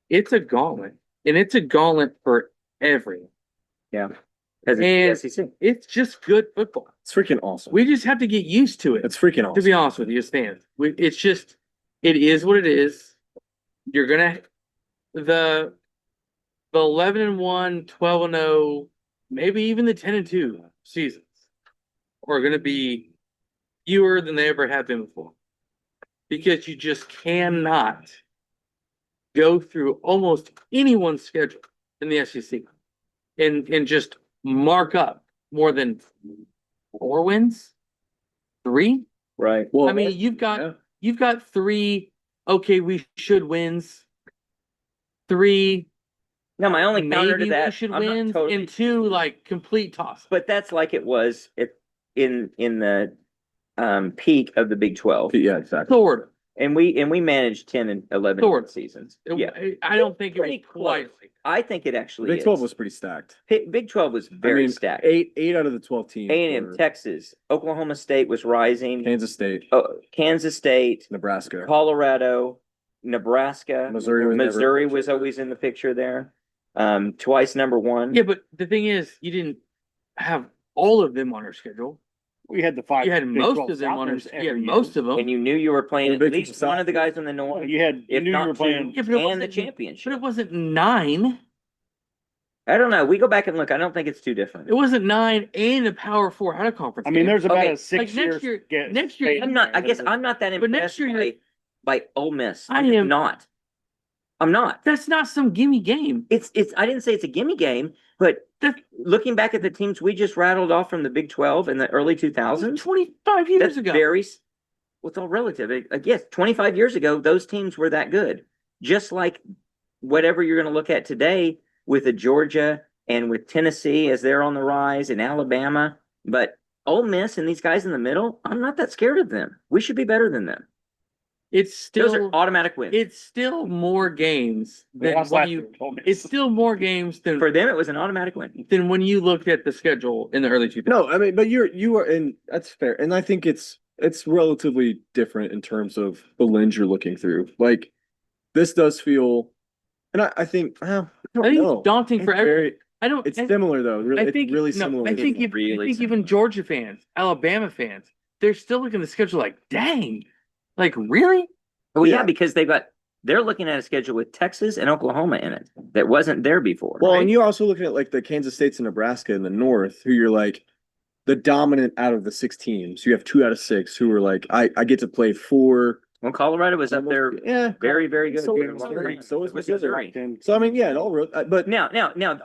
it's a gauntlet, and it's a gauntlet for everyone. Yeah. Because And it's the SEC. it's just good football. It's freaking awesome. We just have to get used to it. It's freaking To awesome. be honest with you, as fans, it's just, it is what it is. You're gonna the 11-1, 12-0, maybe even the 10-2 seasons are gonna be fewer than they ever have been before, because you just cannot go through almost anyone's schedule in the SEC and just mark up more than 4 wins, 3. Right. Well, I mean, you've yeah. got 3 okay, we should wins, 3 No, my only counter to maybe that, we should I'm not wins, totally- and 2 like complete toss. but that's like it was in the peak of the Big 12. Yeah, exactly. Sort of. And we managed 10 and 11 Sort of. seasons. It- Yeah. I don't think it was Pretty quite close. like I think it actually Big 12 is. was pretty stacked. Big 12 was very I mean, stacked. Eight out of the 12 teams. A&M, were Texas, Oklahoma State was rising. Kansas State, Kansas State, Nebraska. Colorado, Nebraska, Missouri was always in the picture there. Twice number one. Yeah, but the thing is, you didn't have all of them on our schedule. We had the 5. You had Big most 12 of them on our. Southerners You had every year. most of them. And you knew you were playing Yeah, at Big least 12 one of the guys in the north. You had, you If knew you not were playing. Yeah, but it and the wasn't- But championship. it wasn't 9. I don't know. We go back and look. I don't think it's too different. It wasn't 9 and a Power 4 out of conference. I mean, game. there's about Okay, a like 6-year. next year- I'm not. I guess I'm not that But next impressed year by Ole Miss. I I'm am- not. I'm not. That's not some gimme game. It's. I didn't say it's a gimme game, but That- looking back at the teams we just rattled off from the Big 12 in the early 2000s, 25 years that's ago. very. Well, it's all relative. I guess 25 years ago, those teams were that good. Just like whatever you're going to look at today with the Georgia and with Tennessee as they're on the rise and Alabama. But Ole Miss and these guys in the middle, I'm not that scared of them. We should be better than them. It's Those are still automatic wins. it's still more games They than lost what last you. year, told me. It's still more games than For them, it was an automatic win. when you looked at the schedule in the early 2000s. No, I mean, but you are, and that's fair. And I think it's relatively different in terms of the lens you're looking through. Like, this does feel, and I think, well, I I don't think know. it's daunting for It's every. very, I don't. it's I, similar though. Really, I think it's really no, similar. I think if, Really I think similar. even Georgia fans, Alabama fans, they're still looking at the schedule like, dang, like really? Well, yeah, Yeah. because they're looking at a schedule with Texas and Oklahoma in it that wasn't there before. Well, right? and you're also looking at like the Kansas States and Nebraska in the north, who you're like the dominant out of the 6 teams. You have 2 out of 6 who are like, I get to play 4. Well, Colorado was up there Yeah, very, very good. So for a is long Missouri. time. So is Was Missouri. Missouri. So I mean, yeah, it all wrote, but Now,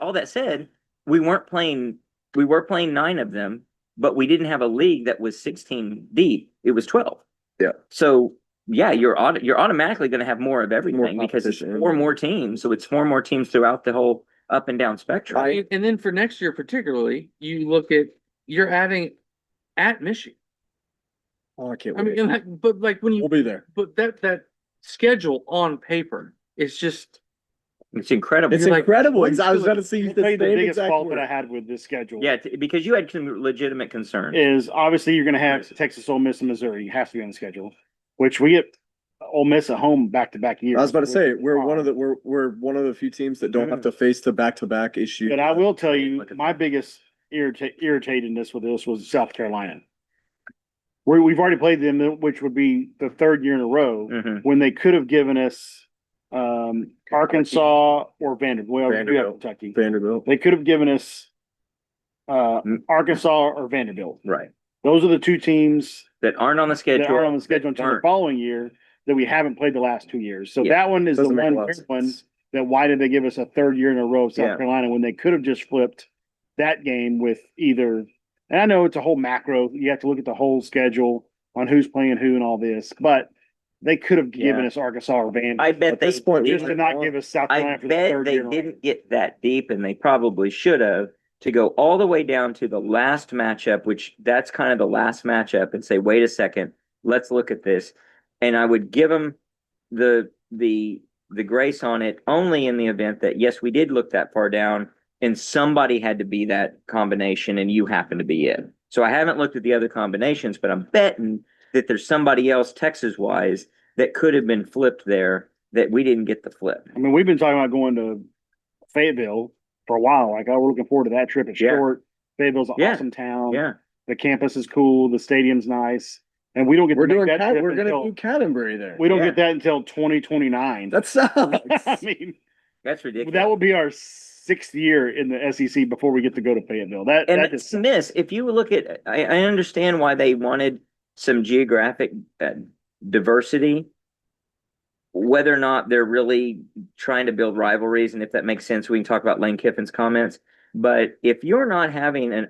all that said, we were playing 9 of them, but we didn't have a league that was 16 deep. It was 12. Yeah. So yeah, you're automatically going to have more of everything because it's competition. 4 more teams. So it's 4 more teams throughout the whole up and down spectrum. And then for next year, particularly, you look at you're adding at Michigan. oh, I can't I wait. mean, but like when We'll you be there. but that schedule on paper is just It's incredible. It's You're like, incredible. what is I was going- about to say I'll tell you the same biggest exact fault word. that I had with this schedule. Yeah, because you had some legitimate concern. Is obviously you're going to have Texas, Ole Miss, and Missouri. You have to be on the schedule, which we get Ole Miss at home back-to-back years. I was about to say, we're one of the few teams that don't have to face the back-to-back issue. But I will tell you, my biggest irritatedness with this was South Carolina. We've already played them, which would be the third year in a row, when they could have given us Arkansas or Vanderbilt. Well, we do have Kentucky. Vanderbilt. They could have given us Arkansas or Vanderbilt. Right. Those are the two teams That aren't on the schedule. that aren't on the schedule until the weren't. following year that we haven't played the last 2 years. So Yeah. that one is the Doesn't make a one lot of weird one sense. that why did they give us a third year in a row of South Yeah. Carolina when they could have just flipped that game with either, and I know it's a whole macro, you have to look at the whole schedule on who's playing who and all this, but they could have given Yeah. us Arkansas or Vanderbilt. I bet At this point, Just to not give us South Carolina I for the bet third they year in a row. didn't get that deep, and they probably should have, to go all the way down to the last matchup, which that's kind of the last matchup, and say, wait a second, let's look at this. And I would give them the grace on it only in the event that, yes, we did look that far down, and somebody had to be that combination, and you happen to be it. So I haven't looked at the other combinations, but I'm betting that there's somebody else Texas-wise that could have been flipped there that we didn't get the flip. I mean, we've been talking about going to Fayetteville for a while. Like, oh, we're looking forward to that trip. It's Yeah. short. Fayetteville's an Yeah. awesome town. Yeah. The campus is cool. The stadium's nice. And we don't get We're to make doing that trip we're gonna until, do Canterbury there. we don't Yeah. get that until 2029. That sucks. I mean, That's ridiculous. that will be our 6th year in the SEC before we get to go to Fayetteville. That And that it's just, miss. If you look at, I understand why they wanted some geographic diversity, whether or not they're really trying to build rivalries, and if that makes sense, we can talk about Lane Kiffin's comments. But if you're not having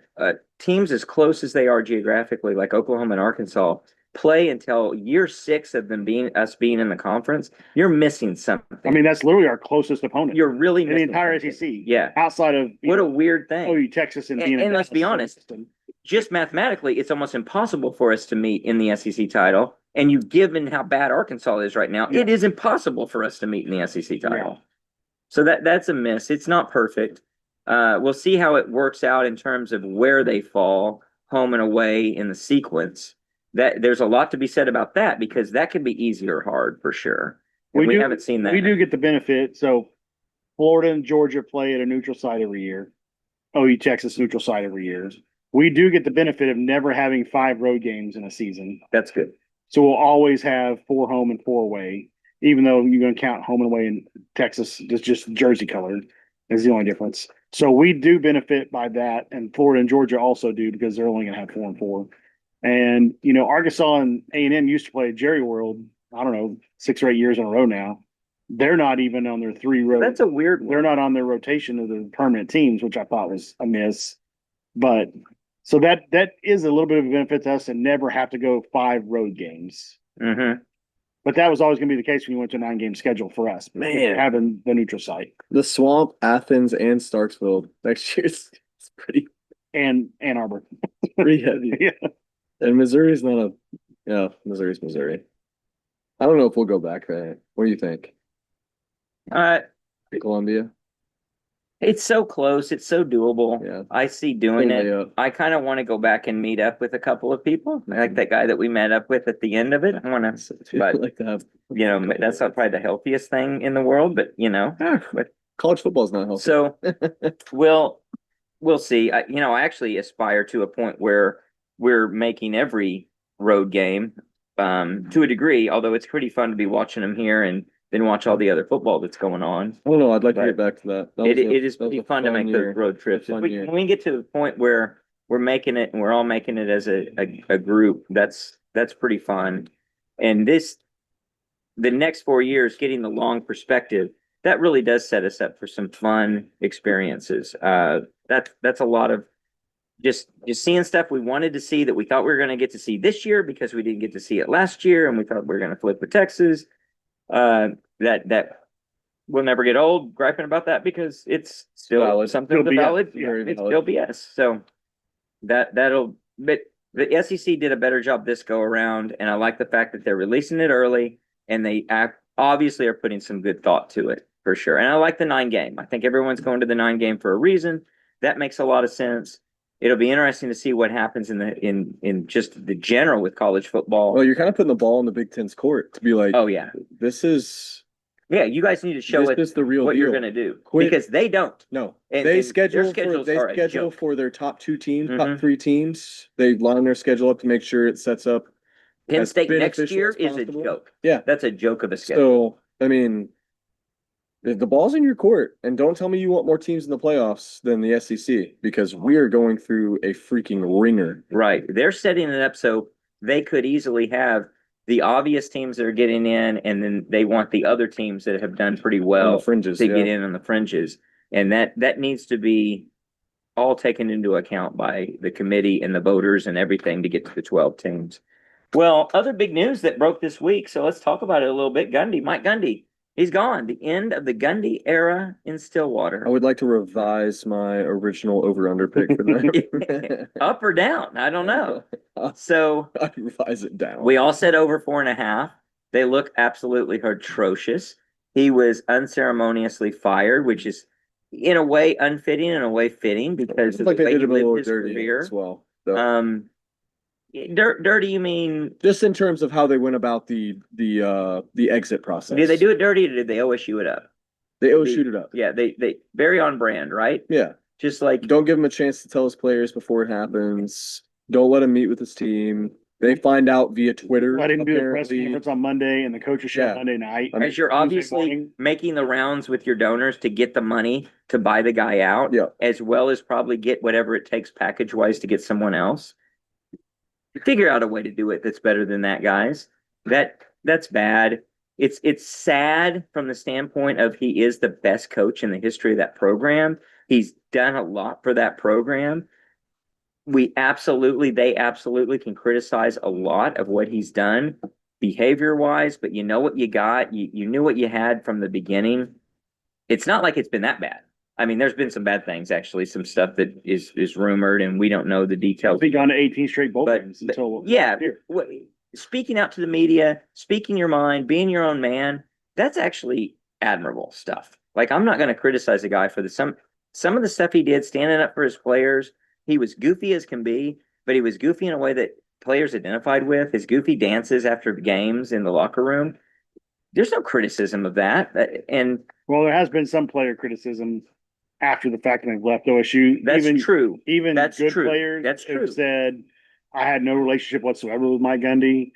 teams as close as they are geographically, like Oklahoma and Arkansas, play until year 6 of them being in the conference, you're missing something. I mean, that's literally our closest opponent you're really in the missing entire something. SEC. Yeah. Outside of What a weird thing. OU, Texas, and being And a let's be Dallas honest, system. just mathematically, it's almost impossible for us to meet in the SEC title. And you've given how bad Arkansas is right now, Yeah. it is impossible for us to meet in the SEC title. Yeah. So that's a miss. It's not perfect. We'll see how it works out in terms of where they fall, home and away in the sequence. That there's a lot to be said about that, because that could be easy or hard for sure. And we haven't seen that. We do get the benefit. So Florida and Georgia play at a neutral site every year. OU, Texas, neutral site every year. We do get the benefit of never having 5 road games in a season. That's good. So we'll always have 4 home and 4 away, even though you're going to count home and away in Texas, just jersey colored is the only difference. So we do benefit by that, and Florida and Georgia also do, because they're only going to have 4 and 4. And, you know, Arkansas and A&M used to play at Jerry World, I don't know, 6 or 8 years in a row now. They're not even on their 3 road. That's a weird one. They're not on their rotation of the permanent teams, which I thought was a miss. But so that is a little bit of a benefit to us, and never have to go 5 road games. Mm-hmm. But that was always going to be the case when you went to a 9-game schedule for us. Man. Having the neutral site The Swamp, Athens, and Starksville next year is it's and Ann Arbor. pretty heavy. Yeah. And Missouri's not Missouri's Missouri. I don't know if we'll go back there. What do you think? Columbia? It's so close. It's so doable. Yeah. I see doing it. Layup. I kind of want to go back and meet up with a couple of people, like that guy that we met up with at the end of it. I want to, but like to have that's not probably the healthiest thing in the world, but college football's not healthy. so we'll see. I actually aspire to a point where we're making every road game to a degree, although it's pretty fun to be watching them here and then watch all the other football that's going on. I don't know. I'd like to But get back to that. It is pretty fun to make those road trips. Fun year. When we get to the point where we're making it and we're all making it as a group, that's pretty fun. And the next 4 years, getting the long perspective, that really does set us up for some fun experiences. That's a lot of just seeing stuff we wanted to see that we thought we were going to get to see this year because we didn't get to see it last year, and we thought we were going to flip with Texas. That will never get old griping about that, because it's still Valid. something Still that's BS. valid. Yeah, It's valid. still BS. So but the SEC did a better job this go around, and I like the fact that they're releasing it early, and they obviously are putting some good thought to it for sure. And I like the 9-game. I think everyone's going to the 9-game for a reason. That makes a lot of sense. It'll be interesting to see what happens in just the general with college football. Well, you're kind of putting the ball in the Big Ten's court to be like, Oh yeah, this is you guys need to show this it is the real what you're deal. going to do Quit. because they don't. No, And they their schedule schedules they are a schedule joke. for their top 2 teams, Mhm. top 3 teams. They line their schedule up to make sure it sets up Penn as State next beneficial year as is a possible. joke. Yeah. That's a joke of a schedule. So, I mean, if the ball's in your court, and don't tell me you want more teams in the playoffs than the SEC, because we are going through a freaking ringer. Right. They're setting it up so they could easily have the obvious teams that are getting in, and then they want the other teams that have done pretty On well the fringes, to yeah. get in on the fringes. And that needs to be all taken into account by the committee and the voters and everything to get to the 12 teams. Well, other big news that broke this week, so let's talk about it a little bit. Mike Gundy, he's gone. The end of the Gundy era in Stillwater. I would like to revise my original over-under pick for that. Up or down? I don't know. So I'd revise it down. we all said over 4.5. They look absolutely atrocious. He was unceremoniously fired, which is in a way unfitting, in a way fitting because It's of like the they way did he him a little lived his dirty career. as well. So. Dirty, you mean? Just in terms of how they went about the exit process. Did they do it dirty or did they OSU it up? They shoot it up. Yeah, they very on brand, right? Yeah. Just like Don't give him a chance to tell his players before it happens. Don't let him meet with his team. They find out via Twitter. I didn't do a press apparently. conference on Monday and the coaches show Yeah. Monday night. I mean, as you're Tuesday obviously morning. making the rounds with your donors to get the money to buy the guy out, Yeah. as well as probably get whatever it takes package wise to get someone else. Figure out a way to do it that's better than that, guys. That's bad. It's sad from the standpoint of he is the best coach in the history of that program. He's done a lot for that program. They absolutely can criticize a lot of what he's done behavior wise, but you know what you got. You knew what you had from the beginning. It's not like it's been that bad. I mean, there's been some bad things, actually, some stuff that is rumored and we don't know the details. He's gone to 18 straight bowl But- games until Yeah, here. speaking out to the media, speaking your mind, being your own man, that's actually admirable stuff. Like, I'm not going to criticize the guy for some of the stuff he did, standing up for his players. He was goofy as can be, but he was goofy in a way that players identified with. His goofy dances after games in the locker room. There's no criticism of that. And Well, there has been some player criticism after the fact that they've left OSU. that's true. Even That's good true. players That's have true. said, I had no relationship whatsoever with Mike Gundy.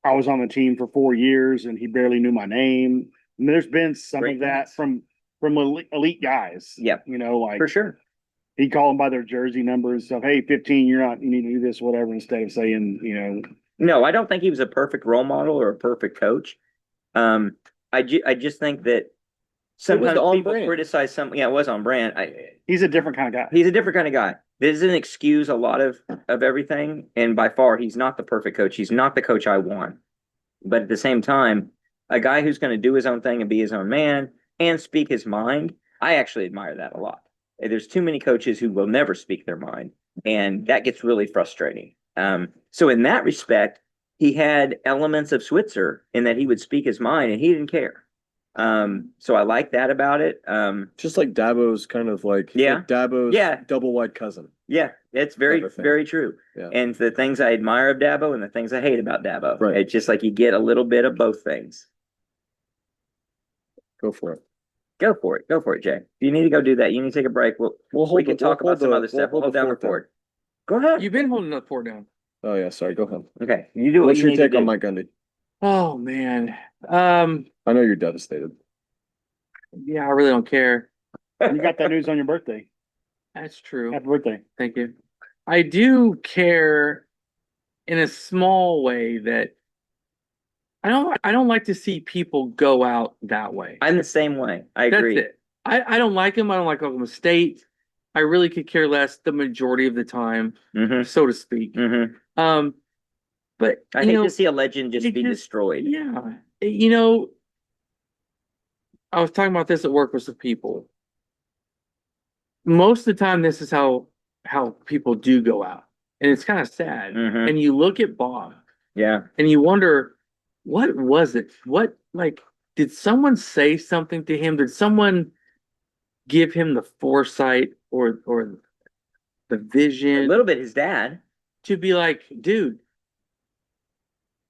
I was on the team for 4 years and he barely knew my name. And there's been some Great of that points. from elite guys. Yeah. You know, like For sure. he called them by their jersey numbers and stuff. Hey, 15, you need to do this, whatever, instead of saying, No, I don't think he was a perfect role model or a perfect coach. I just think that sometimes on people brand. criticize something. Yeah, it was on brand. he's a different kind of guy. He's a different kind of guy. This doesn't excuse a lot of everything, and by far, he's not the perfect coach. He's not the coach I want. But at the same time, a guy who's going to do his own thing and be his own man and speak his mind, I actually admire that a lot. There's too many coaches who will never speak their mind, and that gets really frustrating. So in that respect, he had elements of Switzer in that he would speak his mind and he didn't care. So I like that about it. Just like Dabo's kind of like Dabo's double wide cousin. Yeah, it's very, Type of thing. very true. Yeah. And the things I admire of Dabo and the things I hate about Dabo. Right. It's just like you get a little bit of both things. Go for it. Go for it. Go for it, Jay. If you need to go do that, you need to take a break. We can talk about some other stuff. We'll hold down the fort. Go ahead. You've been holding the fort down. Oh yeah, sorry. Go ahead. Okay. You do what What's you your need to take do. on Mike Gundy? Oh man. I know you're devastated. Yeah, I really don't care. You got that news on your birthday. That's true. Happy birthday. Thank you. I do care in a small way that I don't like to see people go out that way. I'm the same way. I agree. That's it. I don't like him. I don't like Oklahoma State. I really could care less the majority of the time, so to speak. But I hate to see a legend just be destroyed. Yeah. I was talking about this at work with some people. Most of the time, this is how people do go out. And it's kind of sad. And you look at Bob. Yeah. And you wonder, what was it? Did someone say something to him? Did someone give him the foresight or the A vision, little bit his dad. to be like, dude,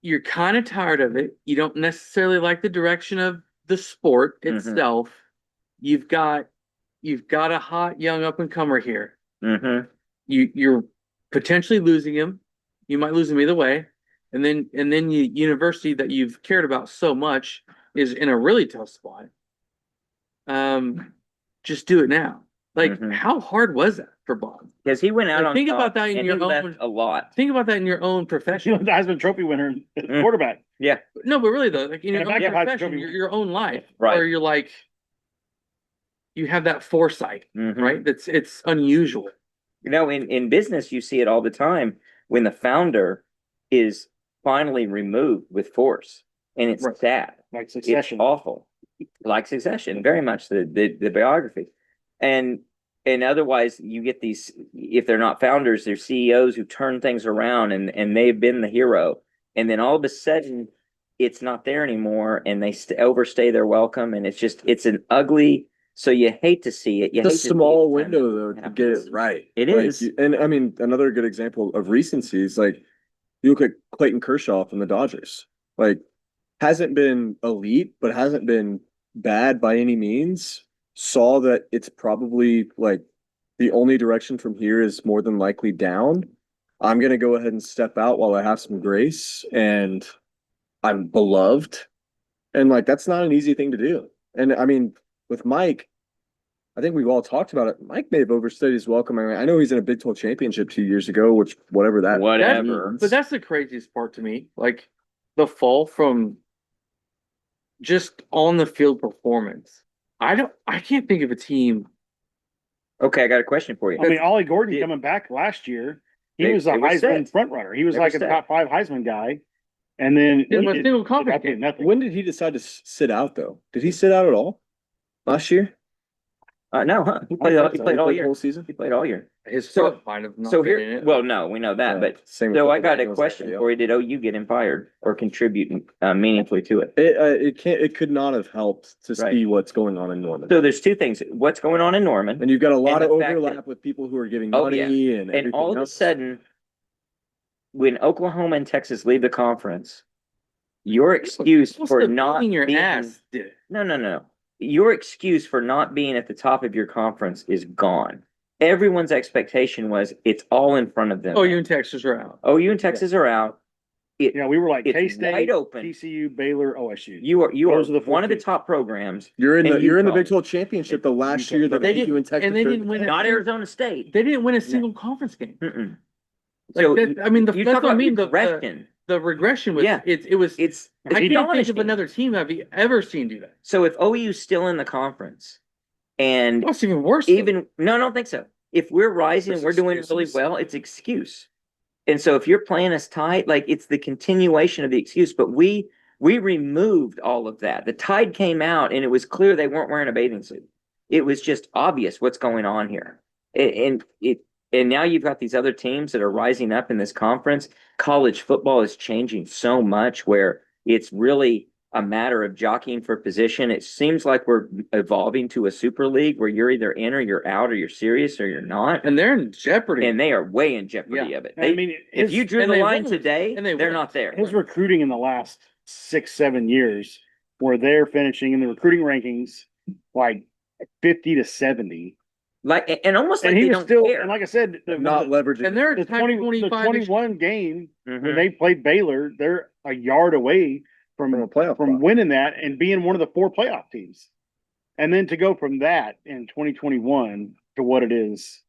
you're kind of tired of it. You don't necessarily like the direction of the sport Mhm. itself. You've got a hot young up and comer here. Mm-hmm. You're potentially losing him. You might lose him either way. And then university that you've cared about so much is in a really tough spot. Just do it now. Like, Mhm. how hard was that for Bob? Because he went out Like, on think top about that in and your he own- left a lot. Think about that in your own You profession. know, the Heisman Trophy winner, Mm. quarterback. Yeah. No, but really though, like in your And own if I could hide the profession, trophy- your own life, Right. where you're like, you have that foresight, Mhm. right? It's unusual. You know, in business, you see it all the time when the founder is finally removed with force, and it's Right. sad. Like It's Succession. awful, like Succession, very much the biography, and otherwise you get these, if they're not founders, they're CEOs who turn things around, and they've been the hero, and then all of a sudden it's not there anymore, and they overstay their welcome, and it's an ugly. So you hate to see it. You It's a hate to see small it when window though to get happens. it right. It Like, is. and I mean, another good example of recency is like you look at Clayton Kershaw from the Dodgers. Like, hasn't been elite, but hasn't been bad by any means. Saw that it's probably like the only direction from here is more than likely down. I'm gonna go ahead and step out while I have some grace, and I'm beloved. And like that's not an easy thing to do. And I mean, with Mike, I think we've all talked about it. Mike may have overstayed his welcome. I mean, I know he's in a Big 12 championship 2 years ago, which whatever that Whatever. means. But that's the craziest part to me. Like the fall from just on the field performance. I can't think of a team. Okay, I got a question for you. I mean, Ollie Gordon Did- coming back last year, he They- was a they were Heisman set. front runner. He was They were like a set. top 5 Heisman guy. And then Didn't win a it- single it conference happened game. nothing. When did he decide to sit out though? Did he sit out at all last year? No, huh? He played all year. Whole season. He played all year. His So- foot might have not So been in here, it. well, no, we know that, but Same with so I football. got a It was question like, for you. Did OU get him fired or contribute meaningfully to it? It could not have helped to Right. see what's going on in Norman. So there's two things. What's going on in Norman? And you've got a lot And of the fact overlap that- with people who are giving Oh, money yeah. and And everything all of a else. sudden, when Oklahoma and Texas leave the conference, your excuse What's for the not beating your being, ass did it? no. Your excuse for not being at the top of your conference is gone. Everyone's expectation was it's all in front of them. Oh, you and Texas are out. OU and Texas are out. Yeah, we were like It's K-State, wide open. TCU, Baylor, OSU. You are Those are the four one of the teams. top programs. You're in and the Utah. Big 12 championship the last Utah. year that They beat you in Texas. and they didn't win. Not Arizona State. They didn't win a single conference game. Mm-mm. Like So that, I mean, you that's talk what I about mean. regression. The regression was. Yeah. It was. It's I can't think astonishing. of another team I've ever seen do that. So if OU's still in the conference, and That's even worse. even no, I don't think so. If we're rising and It's we're doing really excuses. well, it's excuse. And so if you're playing us tight, like it's the continuation of the excuse. But we removed all of that. The tide came out, and it was clear they weren't wearing a bathing suit. It was just obvious what's going on here, and now you've got these other teams that are rising up in this conference. College football is changing so much where it's really a matter of jockeying for position. It seems like we're evolving to a super league where you're either in or you're out, or you're serious or you're not. and they're in jeopardy. And they are way in jeopardy of it. I mean, If you drew and the they line won't. today, And they they're won't. not there. his recruiting in the last 6-7 years, where they're finishing in the recruiting rankings like 50 to 70. Like, and almost like And he they was don't still, care. and like I said, Not leveraging. and they're the top 25 21 game Mhm. when they played Baylor, they're a yard away From a playoff from spot. winning that and being one of the 4 playoff teams. And then to go from that in 2021 to what it is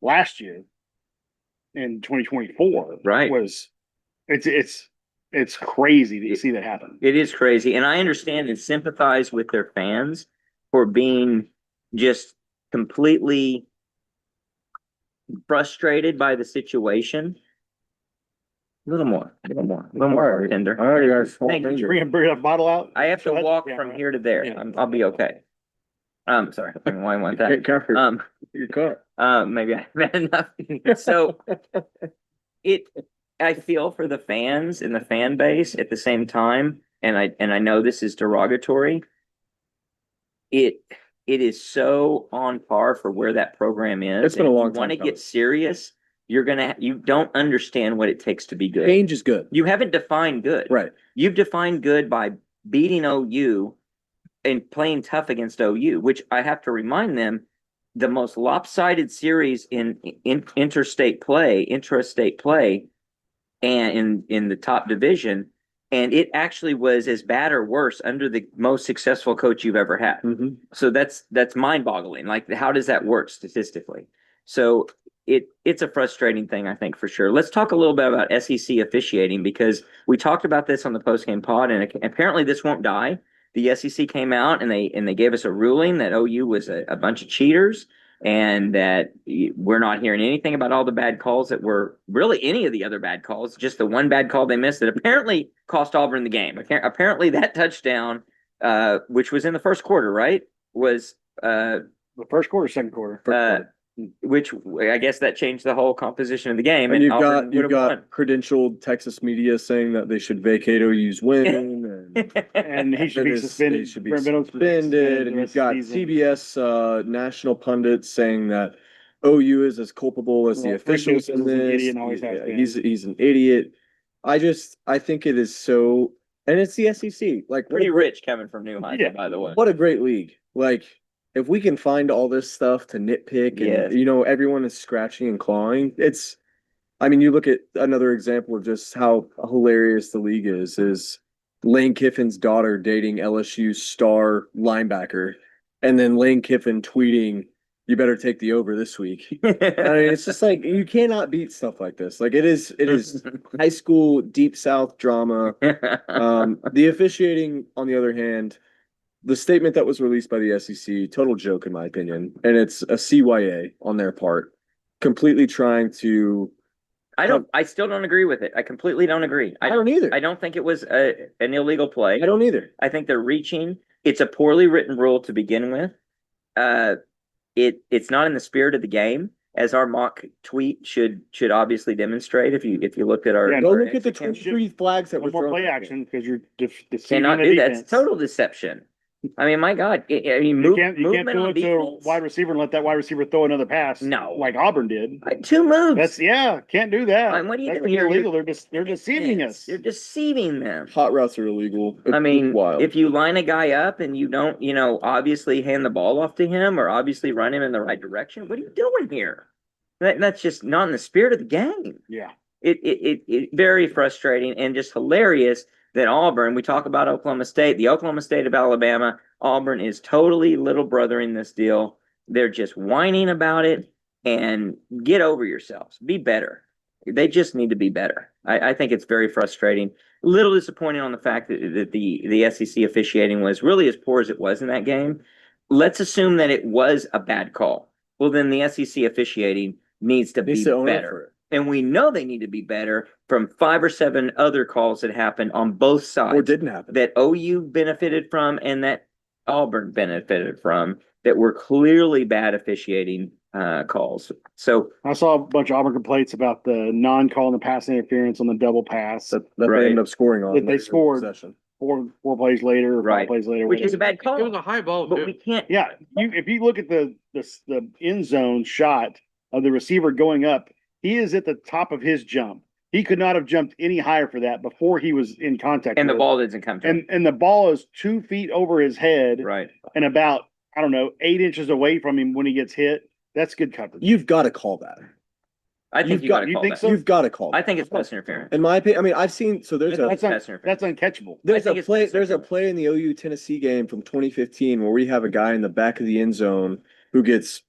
last year in 2024 Right. was it's crazy to see that happen. It is crazy. And I understand and sympathize with their fans for being just completely frustrated by the situation. A little more, tender. All right, guys. Thank you. Bring a bottle out. I have to Show that? walk Yeah, from right. here to there. Yeah. I'll be okay. Sorry. I don't know why I want that. Get careful. Your car. maybe I haven't had enough. So I feel for the fans and the fan base at the same time, and I know this is derogatory. it is so on par for where that program is. It's been a And if long you time want to coming. get serious, you don't understand what it takes to be good. Change is good. You haven't defined good. Right. You've defined good by beating OU and playing tough against OU, which I have to remind them, the most lopsided series in intrastate play, and in the top division, and it actually was as bad or worse under the most successful coach you've ever had. Mhm. So that's mind-boggling. Like, how does that work statistically? So it's a frustrating thing, I think, for sure. Let's talk a little bit about SEC officiating, because we talked about this on the postgame pod, and apparently this won't die. The SEC came out and they gave us a ruling that OU was a bunch of cheaters, and that we're not hearing anything about all the bad calls that were really any of the other bad calls, just the one bad call they missed that apparently cost Auburn the game. Apparently that touchdown, which was in the first quarter, right, was The first quarter, second quarter. which I guess that changed the whole composition of the game. And Auburn you've would've got won. credentialed Texas media saying that they should vacate OU's win and And he should be They suspended. should be Brent Venables suspended, and the you've rest got of the season. CBS national pundits saying that OU is as culpable as the Well, Rick officials Dawson's in an this. idiot and always has been. He's an idiot. I think it is so, and it's the SEC. Like, Pretty rich coming from New High, Yeah. by the way. what a great league. Like, if we can find all this stuff to nitpick, and Yes. everyone is scratching and clawing, I mean, you look at another example of just how hilarious the league is Lane Kiffin's daughter dating LSU's star linebacker, and then Lane Kiffin tweeting, "You better take the over this week." I mean, it's just like, you cannot beat stuff like this. Like, it is high school deep South drama. The officiating, on the other hand, the statement that was released by the SEC, total joke in my opinion, and it's a CYA on their part, completely trying to. I still don't agree with it. I completely don't agree. I don't either. I don't think it was an illegal play. I don't either. I think they're reaching. It's a poorly written rule to begin with. It's not in the spirit of the game, as our mock tweet should obviously demonstrate. If you looked at our, Yeah, Go our look at the exit cam- 23 flags that No were more thrown. play action because you're deceiving cannot the do that. defense. It's total deception. I mean, my God, I mean, You can't movement throw on it to a defense. wide receiver and let that wide receiver throw another pass. No. Like Auburn did. Two moves. Can't do that. What are you That's doing here? illegal. They're deceiving us. You're deceiving them. Hot routes are illegal. I mean, It's wild. if you line a guy up and you don't, obviously hand the ball off to him or obviously run him in the right direction, what are you doing here? That's just not in the spirit of the game. Yeah. It very frustrating and just hilarious that Auburn, we talk about Oklahoma State, the Oklahoma State of Alabama, Auburn is totally little brothering this deal. They're just whining about it, and get over yourselves. Be better. They just need to be better. I think it's very frustrating. A little disappointing on the fact that the SEC officiating was really as poor as it was in that game. Let's assume that it was a bad call. Well, then the SEC officiating needs to be own up better. for it. And we know they need to be better from 5 or 7 other calls that happened on both sides. Or didn't happen. That OU benefited from and that Auburn benefited from, that were clearly bad officiating calls. So I saw a bunch of Auburn complaints about the non-call and the pass interference on the double pass. That Right. they ended up scoring on. That they scored. Possession. Four plays later, or Right. 5 plays later, which is a whatever. bad call. It was a high ball. But we can't. Yeah, if you look at the end zone shot of the receiver going up, he is at the top of his jump. He could not have jumped any higher for that before he was in contact. And the with it. ball doesn't come to him. And the ball is 2 feet over his head Right. and about 8 inches away from him when he gets hit. That's good coverage. You've got to call that. I think You've you got- got to you call think that. so? You've got to call I that. think it's pass interference. In my opinion, I mean, I've seen. So there's That's Pass interference. That's uncatchable. I a think it's play. pass There's a interference. play in the OU Tennessee game from 2015 where we have a guy in the back of the end zone who gets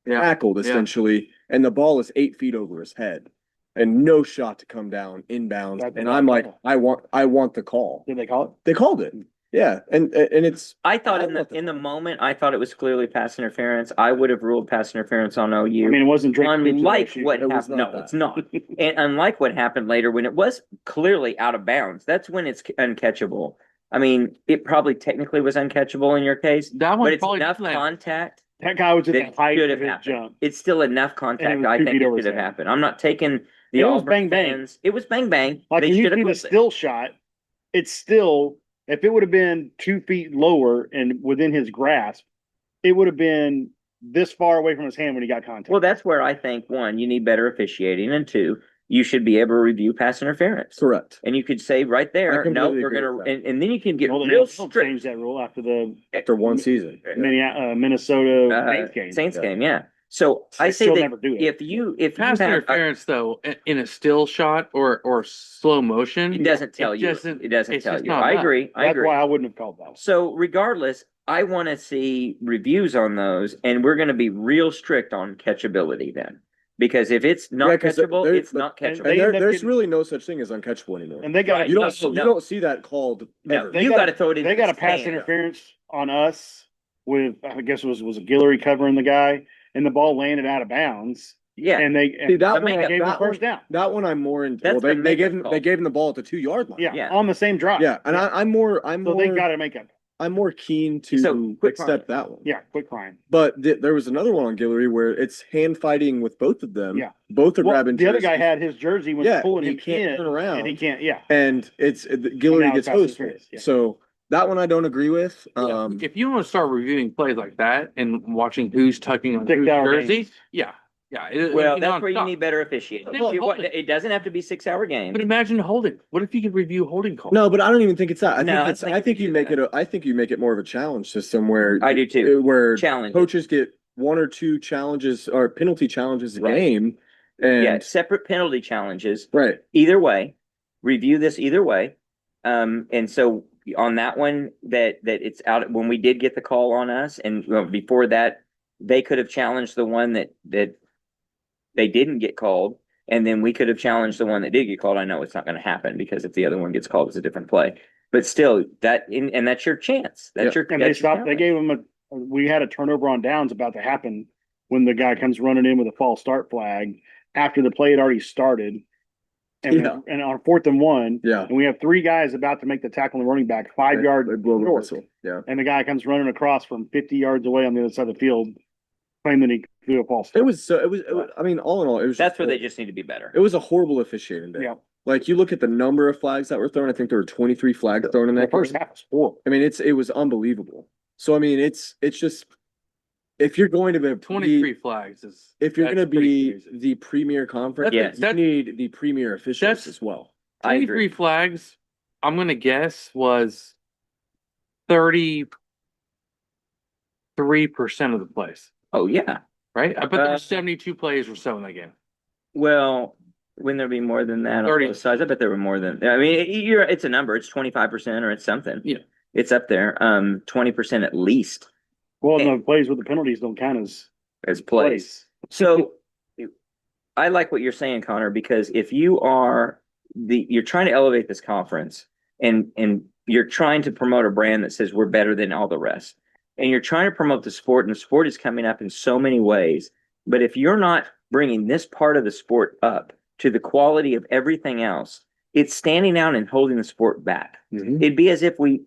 tackled essentially, and the ball is 8 feet over his head, and no shot to come down inbound. That's And a I'm bad like, call. I want the call. Did they call it? They called it. Yeah, and it's. I thought I in want the the in the call. moment, I thought it was clearly pass interference. I would have ruled pass interference on OU. I mean, it wasn't Drake Stoops' Unlike issue. what It was happened, not no, that. it's not. And unlike what happened later when it was clearly out of bounds, that's when it's uncatchable. I mean, it probably technically was uncatchable in your case, That but one it's probably enough didn't. contact That guy was at that the height should of have his happened. jump. It's still enough And contact. it was I 2 think feet it over should his have head. happened. I'm not taking the It was Auburn bang, bang. fans. It was bang bang. Like They when you should have see the ruled it. still shot, it's still, if it would have been 2 feet lower and within his grasp, it would have been this far away from his hand when he got contact. Well, that's where I think, one, you need better officiating, and two, you should be able to review pass interference. Correct. And you could say right there, no, completely we're agree gonna, with that. and then you can get Well, the real NFL strict. changed that rule after the After one season. Minnesota Saints game. Saints Yeah. game, yeah. So I They say still that never do it. if you Pass have interference though, in a still shot or slow motion, it doesn't tell you. doesn't- It doesn't it's tell just you. not I enough. agree. I That's agree. why I wouldn't have called that. So regardless, I want to see reviews on those, and we're going to be real strict on catchability then, because if it's not Yeah, 'cause catchable, there- it's but- not and catchable. And They end up there's getting- really no such thing as uncatchable anymore. And they got Right. You No, don't no. you don't see that called No, ever. you got to throw it in. They got a the pass stand. interference on us with I guess it was Guillory covering the guy, and the ball landed out of bounds, Yeah, and they See, that one- gave him that first one- down. That one I'm more into. That's Well, the they gave makeup him call. they gave him the ball at the 2 yard line. Yeah, Yeah. on the same drive. Yeah, and I'm more So they got to make a I'm more keen to So, quick accept that one. quick crime. But there was another one on Guillory where it's hand fighting with both of them. Yeah. Both are Well, grabbing. the other guy jerseys. had his jersey was Yeah, pulling he him can't in, turn around. and he can't. Yeah, And Guillory now gets it's pass hosed for it. interference, yeah. So that one I don't agree with. Yeah, if you want to start reviewing plays like that and watching who's tucking on whose 6-hour jersey, games. yeah. well, that's where you need better officiating. Well, hold it. It doesn't have to be 6 hour games. But imagine holding. What if you could review holding calls? No, but I don't even think it's that. I No, think I it's think I think you you do make that. it more of a challenge system where I do too. where Challenge. coaches get one or two challenges or penalty challenges a Right. game. And Yeah, separate penalty challenges. right. Either way, review this either way. And so on that one, that it's out when we did get the call on us, and before that, they could have challenged the one that they didn't get called, and then we could have challenged the one that did get called. I know it's not going to happen because if the other one gets called, it's a different play. But still, and that's your chance. That's your and they that's your stopped. They challenge. gave him we had a turnover on downs about to happen when the guy comes running in with a false start flag after the play had already started, and Yeah. and on 4th and 1, Yeah. and we have 3 guys about to make the tackle on the running back 5 yards They blow the short. whistle. Yeah. And the guy comes running across from 50 yards away on the other side of the field, claiming he threw a false start. It was I mean, all in all, it was That's where they just need to be better. it was a horrible officiating day. Yeah. Like you look at the number of flags that were thrown, I think there were 23 flags thrown in The that first game. half was horrible. I mean, it was unbelievable. So I mean, it's just if you're going to be 23 flags is. if you're that's going to pretty be crazy. the premier conference, Yes. you need the premier officials That's- as well. I 23 agree. flags, I'm going to guess was 33% of the plays, Oh yeah. right? I bet there Uh, were 72 plays or so in that game. Well, wouldn't there be more than that on 30. both sides? I bet there were more than. I mean, it's a number. It's 25% or it's something. Yeah. It's up there. 20% at least Well, no plays with the penalties don't count as plays. So I like what you're saying, Connor, because if you're trying to elevate this conference and you're trying to promote a brand that says we're better than all the rest, and you're trying to promote the sport, and the sport is coming up in so many ways. But if you're not bringing this part of the sport up to the quality of everything else, it's standing out and holding the sport back. It'd be as if we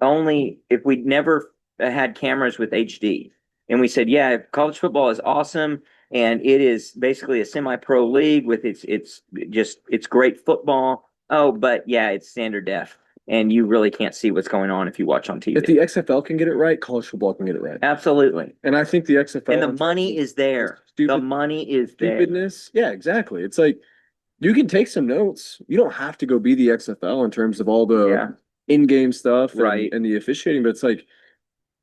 never had cameras with HD and we said, yeah, college football is awesome. And it is basically a semi-pro league with it's great football. Oh, but yeah, it's standard def and you really can't see what's going on if you watch on TV. If the XFL can get it right, college football can get it right. Absolutely. And I think the XFL And the money is there. The money is there. stupidness. Yeah, exactly. It's like you can take some notes. You don't have to go be the XFL in terms of all the Yeah. in-game stuff Right. and the officiating, but it's like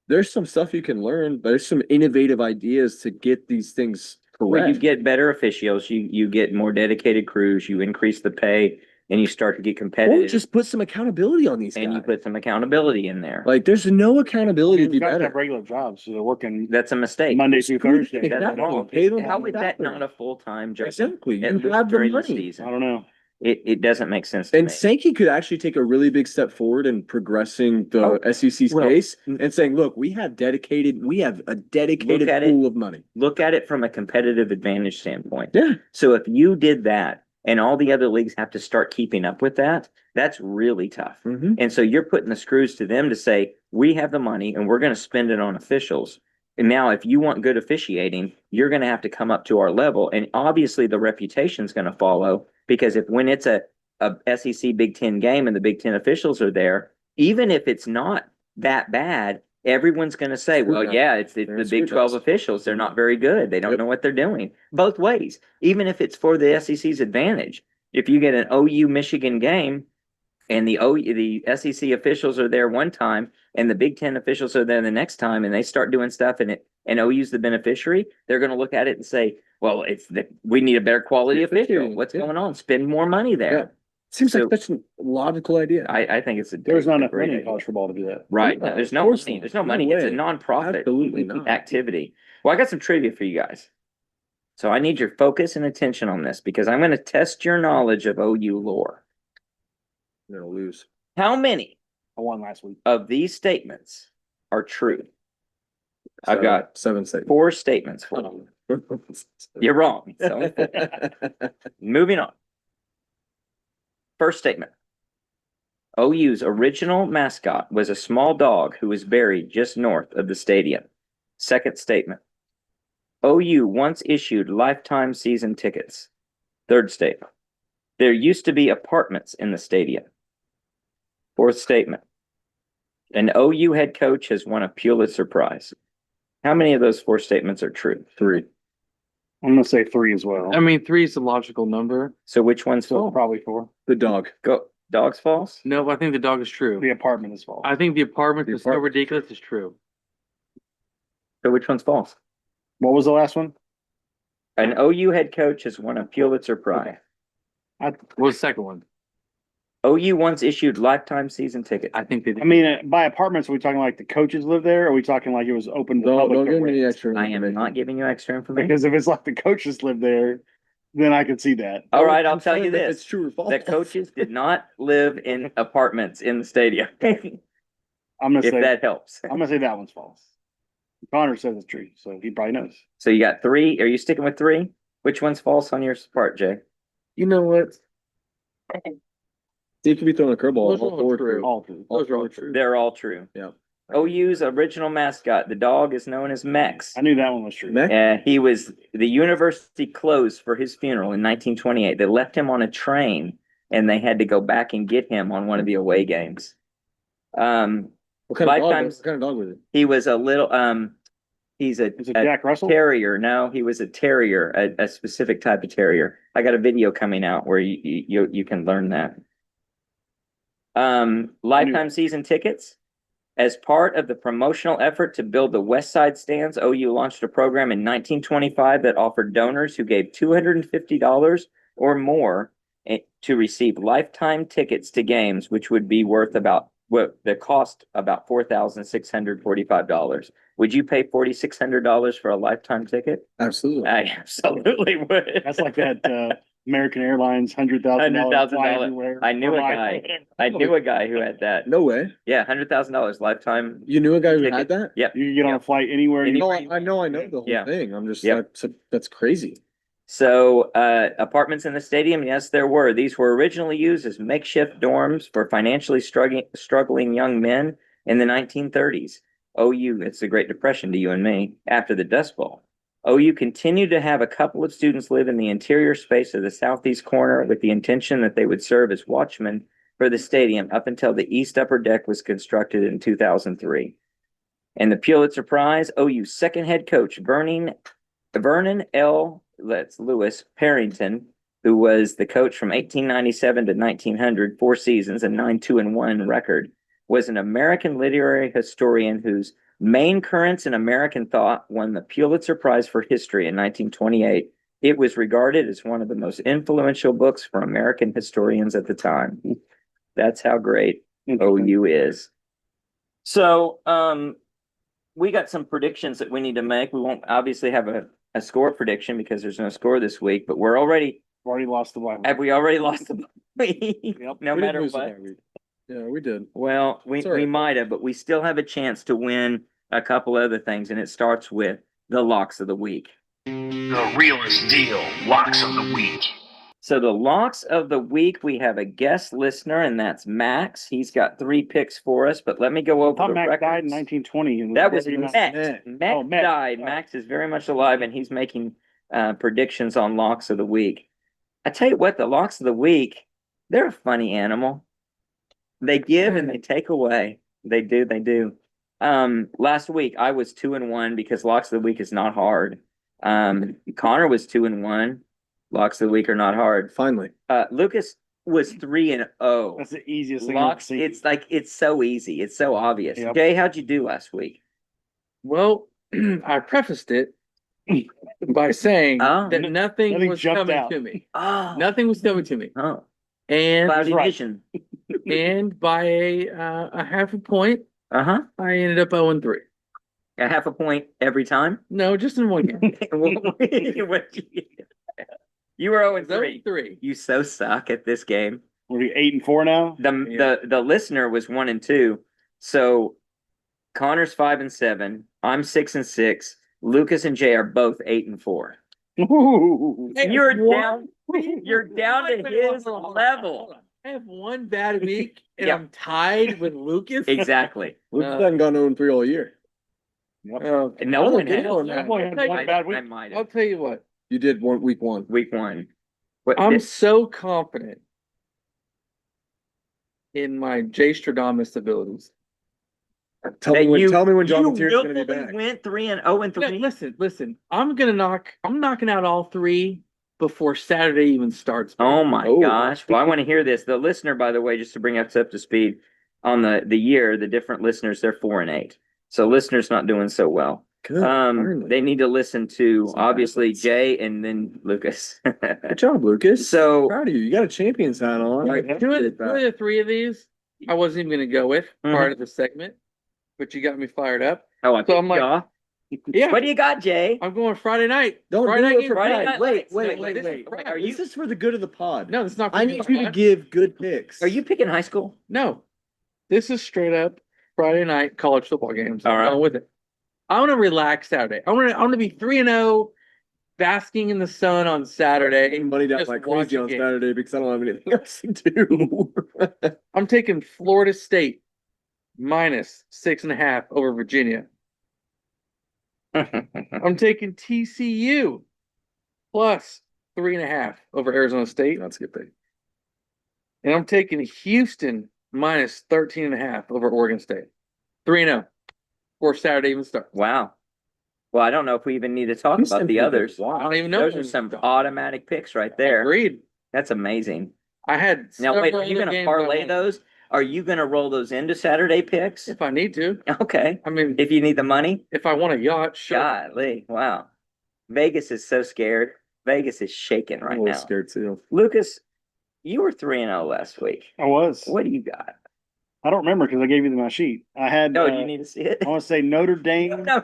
there's some stuff you can learn. There's some innovative ideas to get these things Well, correct. you get better officials, you get more dedicated crews, you increase the pay, and you start to get Or competitive, just put some accountability on these and guys. you put some accountability in there. Like there's no accountability to These be guys have better. regular jobs, so they're working That's a mistake. Monday through Thursday. That's Exactly. wrong. Pay them How all is that that. not a full-time job? Exactly. At You least have the during the money. season? I don't know. It doesn't make sense to And me. Sankey could actually take a really big step forward in progressing the SEC's well, case and saying, look, we have a dedicated Look at it. pool of money. Look at it from a competitive advantage standpoint. Yeah. So if you did that and all the other leagues have to start keeping up with that, that's really tough. Mm-hmm. And so you're putting the screws to them to say, we have the money and we're going to spend it on officials. And now if you want good officiating, you're going to have to come up to our level. And obviously the reputation is going to follow because when it's a SEC Big Ten game and the Big Ten officials are there, even if it's not that bad, everyone's going to say, well, yeah, it's the They're Big 12 screw jobs. officials. They're not very good. They don't Yep. know what they're doing. Both ways, even if it's for the SEC's advantage. If you get an OU Michigan game and the SEC officials are there one time and the Big Ten officials are there the next time and they start doing stuff and OU's the beneficiary, they're going to look at it and say, well, we need a better quality official. What's going on? Spend more money there. Seems So- like such a logical idea. I think it's There's not a enough great money in idea. college football to do that. Right. Yeah, There's of no course money. not. There's no No money. It's a way. nonprofit Absolutely not. activity. Well, I got some trivia for you guys. So I need your focus and attention on this because I'm going to test your knowledge of OU lore. You're gonna lose. How many I won last week. of these statements are true? I've got 7 seconds. 4 statements for you. You're wrong. So moving on. First statement. OU's original mascot was a small dog who was buried just north of the stadium. Second statement. OU once issued lifetime season tickets. Third statement. There used to be apartments in the stadium. Fourth statement. An OU head coach has won a Pulitzer Prize. How many of those 4 statements are true? 3. I'm gonna say 3 as well. I mean, 3 is the logical number. So which one's So false? probably 4. The dog. Go dogs false? No, I think the dog is true. The apartment is false. I think the apartment The is so apartment. ridiculous is true. So which one's false? What was the last one? An OU head coach has won a Pulitzer Prize. What was the second one? OU once issued lifetime season tickets. I think they did. I mean, by apartments, are we talking like the coaches live there? Or are we talking like it was open to the Don't public? to give me rent? any extra. I am information. not giving you extra information. Because if it's like the coaches live there, then I could see that. All right, I'll I'm tell you fine if this. It's true or false. The coaches did not live in apartments in the stadium. If I'm gonna say that helps. I'm gonna say that one's false. Connor says it's true, so he probably knows. So you got 3. Are you sticking with 3? Which one's false on your part, Jay? You know what? Steve could be throwing a curveball. Those All are 4 true. true. All true. Those are all true. They're all true. Yeah. OU's original mascot, the dog, is known as Mex. I knew that one was true. Mech? He was the university closed for his funeral in 1928. They left him on a train and they had to go back and get him on one of the away games. What kind of Lifetime- dog? What kind of dog was it? He was a little he's a Is it Jack Russell? terrier. No, he was a terrier, a specific type of terrier. I got a video coming out where you can learn that. Lifetime season tickets. As part of the promotional effort to build the West Side stands, OU launched a program in 1925 that offered donors who gave $250 or more to receive lifetime tickets to games, which would be worth about the cost about $4,645. Would you pay $4,600 for a lifetime ticket? Absolutely. I absolutely would. That's like that American Airlines $100,000 $100,000. fly everywhere. I knew a guy. I knew a guy who had that. No way. Yeah, $100,000 lifetime. You knew a guy who Ticket. had that? Yep. You can get on a flight anywhere. Any- No, I know the whole Yeah. thing. I'm just Yep. that's crazy. So apartments in the stadium, yes, there were. These were originally used as makeshift dorms for financially struggling young men in the 1930s. OU, it's the Great Depression to you and me, after the Dust Bowl. OU continued to have a couple of students live in the interior space of the southeast corner with the intention that they would serve as watchmen for the stadium up until the east upper deck was constructed in 2003. And the Pulitzer Prize, OU's second head coach, Vernon L. Lewis Parrington, who was the coach from 1897 to 1900, 4 seasons, and 9-2-1 record, was an American literary historian whose main currents in American thought won the Pulitzer Prize for History in 1928. It was regarded as one of the most influential books for American historians at the time. That's how great OU is. So, we got some predictions that we need to make. We won't obviously have a score prediction because there's no score this week, but we're already, Already lost the Bible. have we already lost the week? Yep. No We didn't matter lose it what. that week. Yeah, we did. Well, It's all right. we might have, but we still have a chance to win a couple other things, and it starts with the locks of the week. The realest deal. Locks of the week. So the locks of the week, we have a guest listener, and that's Max. He's got 3 picks for us, but let me go I over thought the Max records. died in 1920. and That was very much- Max. Max. Max Oh, Max. died. Oh. Max is very much alive, and he's making predictions on locks of the week. I tell you what, the locks of the week, they're a funny animal. They give and they take away. They do. Last week I was 2-1 because locks of the week is not hard. Connor was 2-1. Locks of the week are not hard. Finally. Lucas was 3-0. That's the easiest thing I've Locks, seen. it's like it's so easy. It's so obvious. Yep. Jay, how'd you do last week? Well, I prefaced it by saying Oh. that nothing Nothing was jumped coming out. to me. Oh, Nothing was coming to me. oh, And cloudy right. vision. and by a half a point, Uh-huh. I ended up 0-3. A half a point every time. No, just in one game. You were 0-3. 0-3. You so suck at this game. We're 8-4 now. The listener was 1-2. So Connor's 5-7. I'm 6-6. Lucas and Jay are both 8-4. Ooh. Hey, You're what? down. You're down to his level. Hold on. I have one bad week and Yeah. I'm tied with Lucas. Exactly. Lucas hasn't gone 0-3 all year. Okay. No one Okay, has. no, I've no. only had one bad week. I might I'll have. tell you what. You did week one. Week 1. What? I'm so confident in my Jay Stradamus abilities. Tell me when John you Mateer's gonna be willfully back. went 0-3. No, listen. I'm knocking out all three before Saturday even starts. Oh my Oh. gosh. Well, I want to hear this. The listener, by the way, just to bring us up to speed on the year, the different listeners, they're 4-8. So listeners not doing so well. Good. Finally. They need to listen to Some obviously athletes. Jay and then Lucas. Good job, Lucas. So- proud of you. You got a champion's hat on. I Two of appreciate that. the three of these, I wasn't even gonna go with Mhm. part of the segment, but you got me fired up. Oh, I So I'm like- yeah. Yeah, What do you got, Jay? I'm going Friday night. Don't Friday do night it for game. Friday pride. Night Wait, Lights. wait, No, wait, this is- wait. are you- This is for the good of the pod. No, it's not. I need you to give good picks. Are you picking high school? No, this is straight up Friday night college football games. All I'm right. going with it. I want to relax Saturday. I want to be 3-0, basking in the sun on Saturday. getting money down Just like crazy watching on games. Saturday because I don't have anything else to do? I'm taking Florida State minus 6.5 over Virginia. I'm taking TCU plus 3.5 over Arizona State. That's a good pick. And I'm taking Houston minus 13.5 over Oregon State. 3-0 before Saturday even starts. Wow. Well, I don't know if we even need to talk Houston about the picked others. a lot. I don't even know. Those are some automatic picks right there. Agreed. That's amazing. I had Now, wait, several are you other going to games I parlay wanted. those? Are you going to roll those into Saturday picks? If I need to. Okay. I mean, If you need the money? if I want a yacht, sure. Golly. Wow. Vegas is so scared. Vegas is shaking I'm a right little now. scared too. Lucas, you were 3-0 last week. I was. What do you got? I don't remember because I gave you my sheet. I had. No, you need to see it. I want to say Notre Dame. No.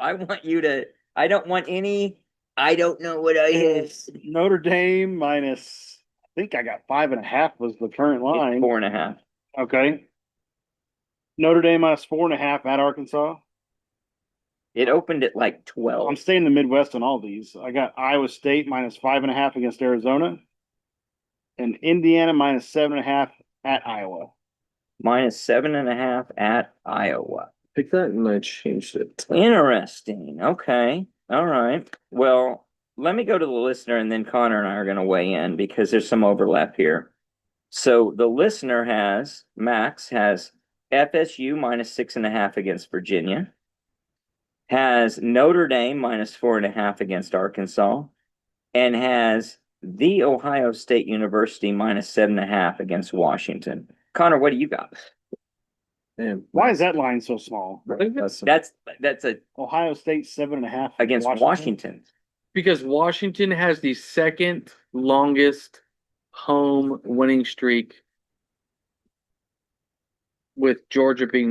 I want you to. I don't want any. I don't know what I have. Is Notre Dame minus. I think I got 5.5 was the current line. 4.5. Okay. Notre Dame minus 4.5 at Arkansas. It opened at like 12. I'm staying in the Midwest on all these. I got Iowa State minus 5.5 against Arizona, and Indiana minus 7.5 at Iowa. Minus 7.5 at Iowa. Pick that and I changed it. Interesting. Okay. All right. Well, let me go to the listener and then Connor and I are going to weigh in because there's some overlap here. So the listener Max has FSU minus 6.5 against Virginia, has Notre Dame minus 4.5 against Arkansas, and has the Ohio State University minus 7.5 against Washington. Connor, what do you got? Damn. Why is that line so small? That's That's a Ohio State 7.5 against Washington. Because Washington has the second longest home winning streak, with Georgia being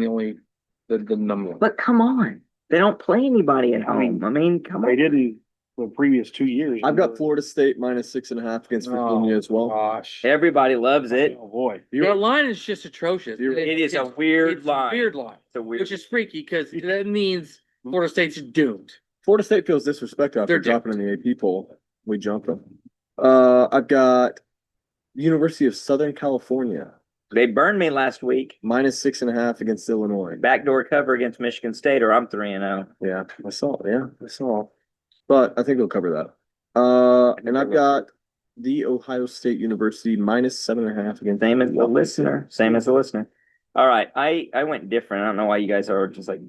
the number one. But come on, they don't play anybody at I mean, home. I mean, come They on. didn't the previous 2 years. I've got Florida State minus 6.5 against Virginia as well. Gosh. Everybody loves it. Oh boy. Your line is just atrocious. It is a It's- weird it's line. A weird line. It's a weird. Which is freaky because that means Florida State's doomed. Florida State feels disrespected after They're dropping in the AP poll. We jumped them. I've got University of Southern California They burned me last week. minus 6.5 against Illinois. Backdoor cover against Michigan State, or I'm 3-0. Yeah, I saw. But I think they'll cover that. And I've got the Ohio State University minus 7.5 against. Same as the listener. Same as the listener. All right, I went different. I don't know why you guys are just like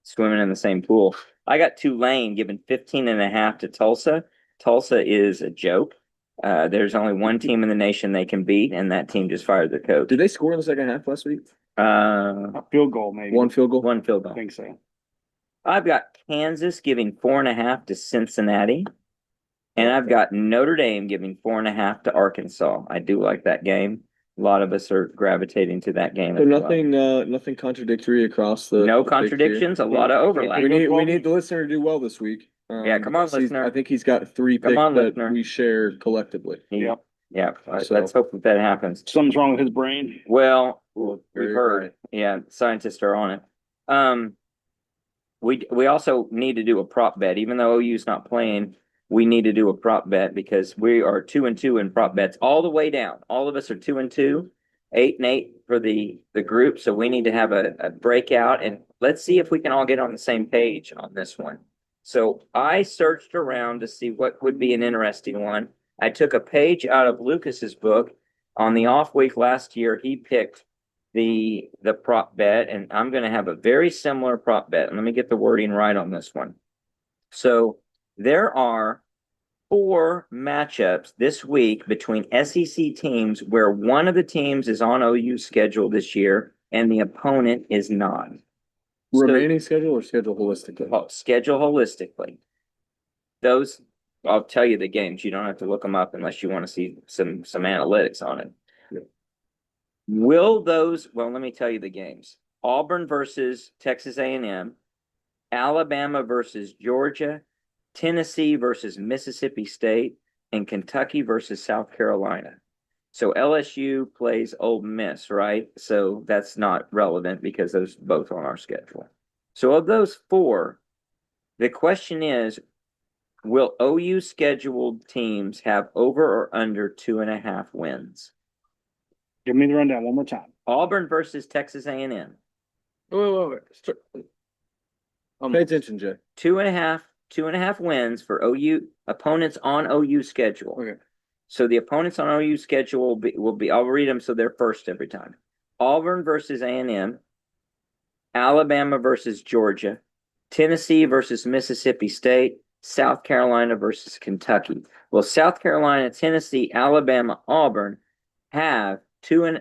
swimming in the same pool. I got Tulane giving 15.5 to Tulsa. Tulsa is a joke. There's only one team in the nation they can beat, and that team just fired their coach. Did they score in the second half last week? A field goal, maybe. One field goal? One field I goal. think so. I've got Kansas giving 4.5 to Cincinnati. And I've got Notre Dame giving 4.5 to Arkansas. I do like that game. A lot of us are gravitating to that game So as well. nothing contradictory across the. No the big tier. contradictions, a lot of overlap. We need the listener to do well this week. Yeah, come on, because listener. I think he's got 3 Come picks on, that listener. we share collectively. Yep. Yeah, So- let's hope that happens. Something's wrong with his brain. Well, we've Very heard. right. Yeah, scientists are on it. We also need to do a prop bet, even though OU's not playing. We need to do a prop bet because we are 2-2 in prop bets all the way down. All of us are 2-2, 8-8 for the group. So we need to have a breakout, and let's see if we can all get on the same page on this one. So I searched around to see what would be an interesting one. I took a page out of Lucas's book. On the off week last year, he picked the prop bet, and I'm going to have a very similar prop bet. Let me get the wording right on this one. So there are 4 matchups this week between SEC teams where one of the teams is on OU's schedule this year and the opponent is not. So- Remaining schedule or schedule holistically? Schedule holistically. Those, I'll tell you the games. You don't have to look them up unless you want to see some analytics on it. Yeah. Will those, well, let me tell you the games. Auburn versus Texas A&M, Alabama versus Georgia, Tennessee versus Mississippi State, and Kentucky versus South Carolina. So LSU plays Ole Miss, right? So that's not relevant because those both on our schedule. So of those 4, the question is, will OU scheduled teams have over or under 2.5 wins? Give me the rundown one more time. Auburn versus Texas A&M. Wait. Pay attention, Jay. 2.5 wins for OU opponents on OU schedule. Okay. So the opponents on OU schedule will be I'll read them so they're first every time. Auburn versus A&M, Alabama versus Georgia, Tennessee versus Mississippi State, South Carolina versus Kentucky. Well, South Carolina, Tennessee, Alabama, Auburn have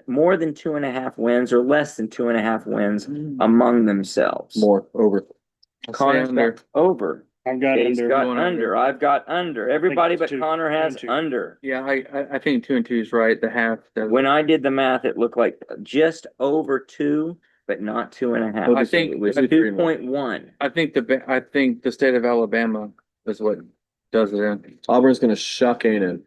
more than 2.5 wins or less than 2.5 wins among themselves. More over. Connor's got over. I've got He's under. got Going under. under. I've got under. Everybody it's but 2, Connor has 2. under. Yeah, I think 2 and 2 is right. The half. When I did the math, it looked like just over 2, but not 2.5. I think- It was I think- 2.1. I think the state of Alabama is what does it in. Auburn's gonna shuck Ain't.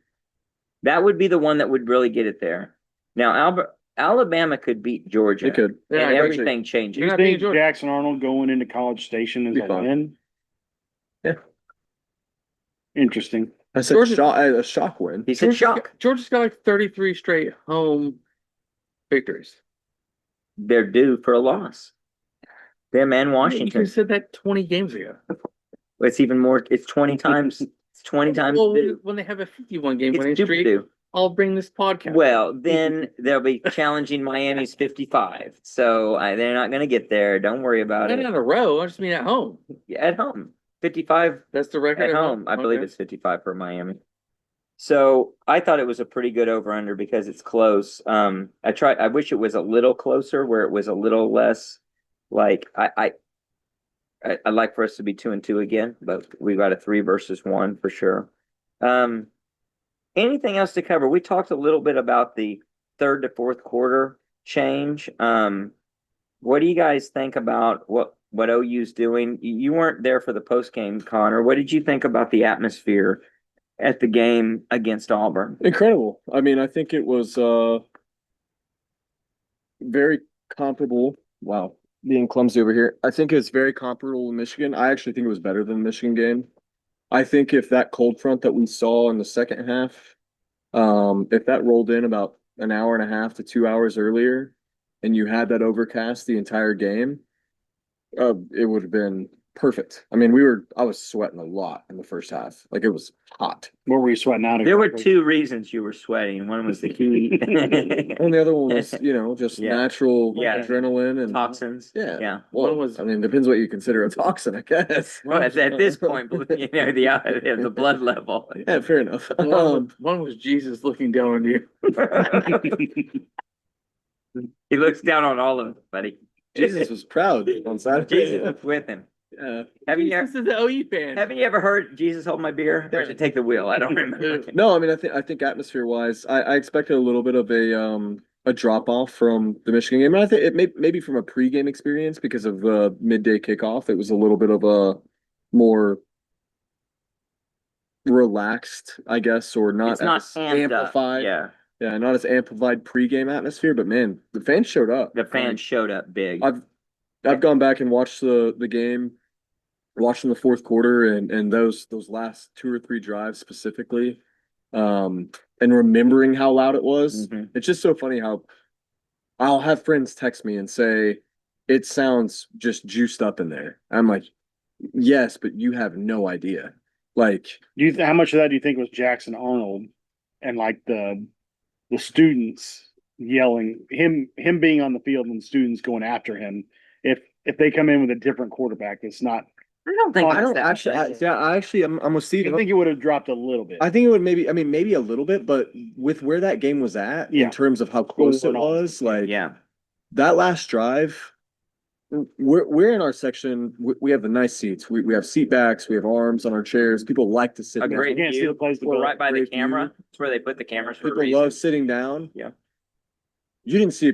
That would be the one that would really get it there. Now, Alabama could beat Georgia. They could. Yeah, And actually- everything changes. Do you You're not being think Georgia. Jackson Arnold going into College Station is Be a fine. win? Yeah. Interesting. I said Georgia- a shock win. He said shock. Georgia's got like 33 straight home victories. They're due for a loss. Them and You Washington. said that 20 games ago. It's even more. It's 20 times. It's 20 times Well, due. when they have a 51 game It's winning super streak, due. I'll bring this podcast. Well, then they'll be challenging Miami's 55. So they're not going to get there. Don't worry about not it. in a row. I just mean at home. At home. 55 That's the record at home. I believe Okay. it's 55 for Miami. So I thought it was a pretty good over under because it's close. I wish it was a little closer where it was a little less like I'd like for us to be 2-2 again, but we got a 3 versus 1 for sure. Anything else to cover? We talked a little bit about the 3rd to 4th quarter change. What do you guys think about what OU's doing? You weren't there for the post game, Connor. What did you think about the atmosphere at the game against Auburn? Incredible. I mean, I think it was very comparable. Wow, being clumsy over here. I think it's very comparable to Michigan. I actually think it was better than the Michigan game. I think if that cold front that we saw in the second half, if that rolled in about an hour and a half to 2 hours earlier, and you had that overcast the entire game, it would have been perfect. I mean, I was sweating a lot in the first half. Like it was hot. What were you sweating out? There were exactly? 2 reasons you were sweating. One was the heat. And the other one was, just Yeah. natural Yeah. adrenaline and Toxins. yeah. Yeah. Well, One was- I mean, depends what you consider a toxin, I guess. Well, at this point, the blood level. Yeah, fair enough. One was Jesus looking down on you. He looks down on all of us, buddy. Jesus was proud on Saturday. Jesus was with him. Yeah. Have you Jesus is an OE fan. Haven't you ever heard Jesus hold my beer? Or should take the wheel? I don't remember. No, I mean, I think atmosphere wise, I expected a little bit of a drop off from the Michigan game. And I think maybe from a pregame experience because of the midday kickoff, it was a little bit of a more relaxed, I guess, or not It's not as amped up. amplified. Yeah, Yeah, not as amplified pregame atmosphere, but man, the fans showed up. the fans showed up big. I've gone back and watched the game, watching the fourth quarter and those last 2 or 3 drives specifically, and remembering how loud it was. Mhm. It's just so funny how I'll have friends text me and say, it sounds just juiced up in there. I'm like, yes, but you have no idea. Like, How much of that do you think was Jackson Arnold and like the students yelling him being on the field and students going after him? If they come in with a different quarterback, it's not. I don't think. I don't that actually, bad. I'm with Steve. I think it would have dropped a little bit. I think it would maybe a little bit, but with where that game was at Yeah. in terms of how close it and all. was, like Yeah, that last drive, we're in our section. We have the nice seats. We have seat backs. We have arms on our chairs. People like to sit a down. great can't see view. the plays to We're go. right by the Great camera. view. It's where they put the cameras for a People reason. love sitting down. Yeah. You didn't see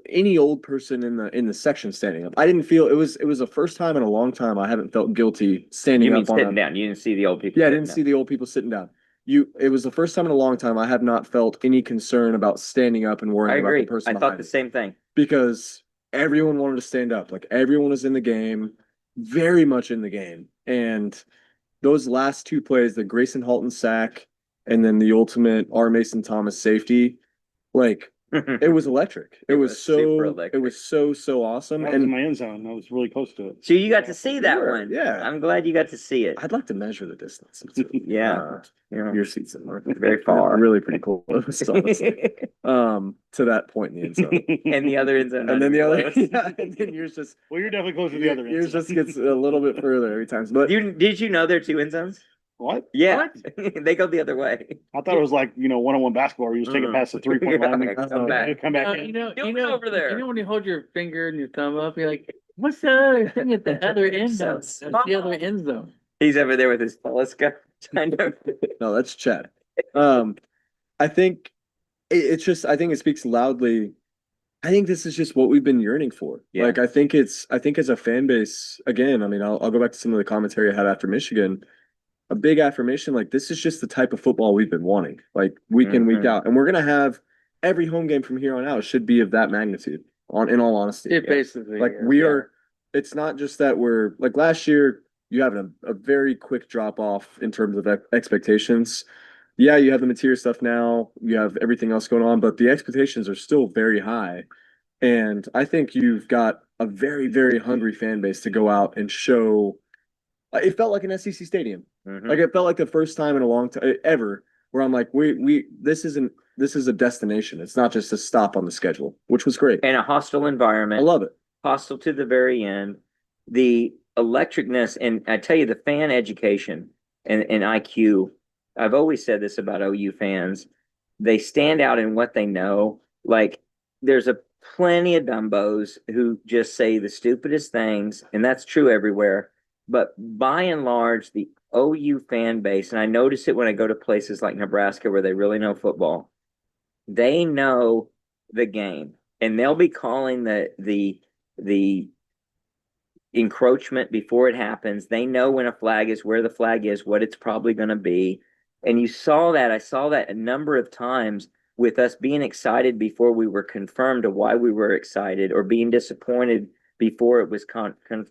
any old person in the section standing up. I didn't feel it was the first time in a long time I haven't felt guilty standing You mean up on sitting a, down? You didn't see the old people. Yeah, I sitting didn't down. see the old people sitting down. It was the first time in a long time I have not felt any concern about standing up and I worrying about agree. the person I thought behind the me. same thing. Because everyone wanted to stand up. Like everyone was in the game, very much in the game. And those last 2 plays, the Grayson Halton sack and then the ultimate R. Mason Thomas safety, like it was electric. It was super so electric. it was so awesome. I was in And my end zone. I was really close to it. So you got to see that Sure, one. yeah. I'm glad you got to see it. I'd like to measure the distance. Yeah. Yeah. Your seats in North. Very far. Really pretty close, honestly. To that point in the end zone. And the other end zone. And then the other, close. yeah, and then yours just Well, you're definitely closer to the other end. yours zone. just gets a little bit further every time. But Did you know there are 2 end zones? What? Yeah, they go the other way. I thought it was like, one-on-one basketball where you just take it past the 3-point line and Come back. come back in. Over there. You know when you hold your finger and your thumb up, you're like, what's the other thing at the other end zone? That's the other end zone. He's over there with his telescope trying to. no, that's Chad. I think it's just I think it speaks loudly. I think this is just what we've been yearning for. Yeah. Like I think as a fan base, again, I mean, I'll go back to some of the commentary I had after Michigan. A big affirmation, like this is just the type of football we've been wanting, like week in, week out. And we're gonna have every home game from here on out should be of that magnitude, in all honesty. It basically Like is, we yeah. are, it's not just that we're like last year, you have a very quick drop off in terms of expectations. Yeah, you have the material stuff now, you have everything else going on, but the expectations are still very high. And I think you've got a very, very hungry fan base to go out and show. It felt like an SEC stadium. Mhm. Like it felt like the first time in a long time ever where I'm like, this is a destination. It's not just a stop on the schedule, which was great. In a hostile I environment, love it. hostile to the very end. The electricness, and I tell you, the fan education and IQ. I've always said this about OU fans. They stand out in what they know. Like there's a plenty of dumbos who just say the stupidest things, and that's true everywhere. But by and large, the OU fan base, and I notice it when I go to places like Nebraska where they really know football, they know the game, and they'll be calling the encroachment before it happens. They know when a flag is, where the flag is, what it's probably going to be. And I saw that a number of times with us being excited before we were confirmed of why we were excited, or being disappointed before it was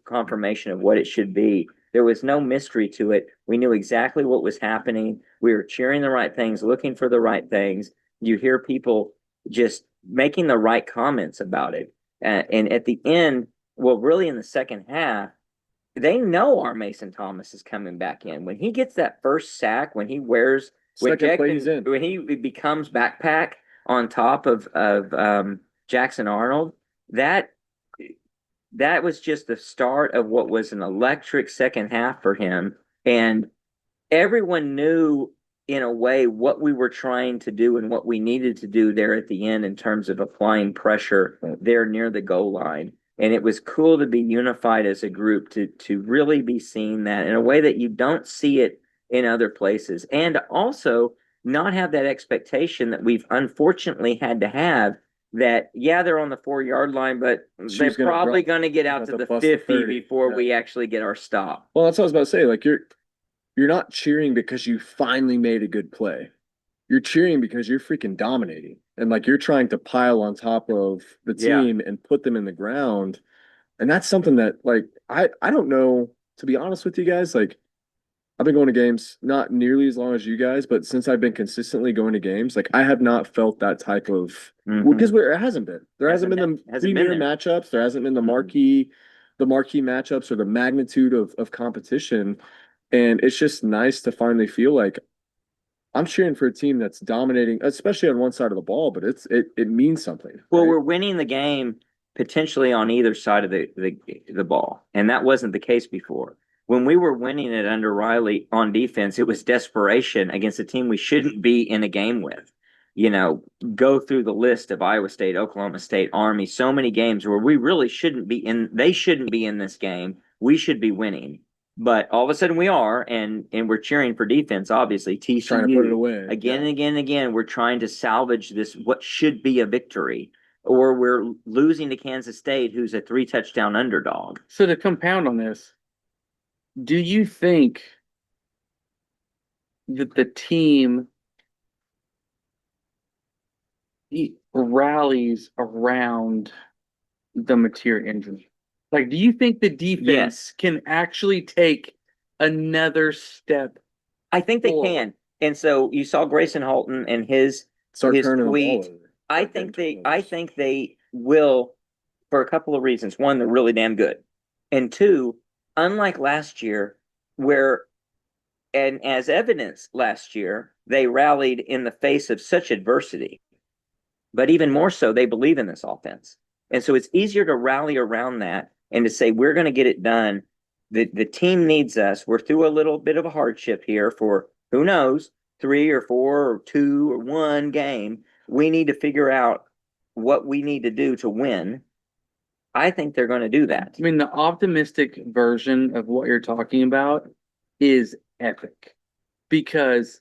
confirmation of what it should be. There was no mystery to it. We knew exactly what was happening. We were cheering the right things, looking for the right things. You hear people just making the right comments about it. And at the end, well, really in the second half, they know our Mason Thomas is coming back in. When he gets that first sack, when he wears Second play he's in. when he becomes backpack on top of Jackson Arnold, that was just the start of what was an electric second half for him. And everyone knew in a way what we were trying to do and what we needed to do there at the end in terms of applying pressure there near the goal line. And it was cool to be unified as a group to really be seeing that in a way that you don't see it in other places. And also not have that expectation that we've unfortunately had to have that, yeah, they're on the 4 yard line, but they're probably going to get out to the 50 before we actually get our stop. Well, that's what I was about to say. Like you're not cheering because you finally made a good play. You're cheering because you're freaking dominating. And like you're trying to pile on top of the team and put them in the ground. And that's something that like I don't know, to be honest with you guys, like I've been going to games not nearly as long as you guys, but since I've been consistently going to games, like I have not felt that type of because it hasn't been. There hasn't been the premier matchups, there hasn't been the marquee matchups or the magnitude of competition. And it's just nice to finally feel like I'm cheering for a team that's dominating, especially on one side of the ball, but it means something. Well, we're winning the game potentially on either side of the ball, and that wasn't the case before. When we were winning it under Riley on defense, it was desperation against a team we shouldn't be in a game with. You know, go through the list of Iowa State, Oklahoma State, Army, so many games where we really shouldn't be in. They shouldn't be in this game. We should be winning. But all of a sudden we are, and we're cheering for defense, obviously. TCU, trying to put it away. Again and again and again, we're trying to salvage this, what should be a victory. Or we're losing to Kansas State, who's a 3-touchdown underdog. So to compound on this, do you think that the team rallies around the material injury? Like, do you think the defense can actually take another step? I think they can. And so you saw Grayson Halton and his tweet. I think they will for a couple of reasons. One, they're really damn good. And two, unlike last year, where, and as evidence last year, they rallied in the face of such adversity. But even more so, they believe in this offense. And so it's easier to rally around that and to say, we're going to get it done. The team needs us. We're through a little bit of a hardship here for, who knows, 3 or 4 or 2 or 1 game. We need to figure out what we need to do to win. I think they're going to do that. I mean, the optimistic version of what you're talking about is epic. Because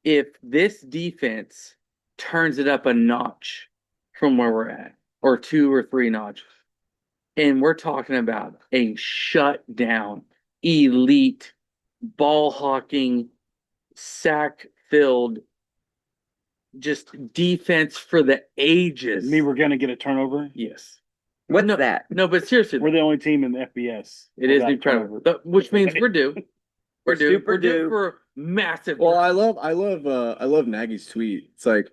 if this defense turns it up a notch from where we're at, or 2 or 3 notches, and we're talking about a shutdown, elite, ball hawking, sack filled, just defense for the ages. We're going to get a turnover? Yes. What's that? No, but seriously, We're the only team in the FBS. it is incredible. Which means we're due. We're due. super We're due due. for massive. Well, I love Nagy's tweet. It's like,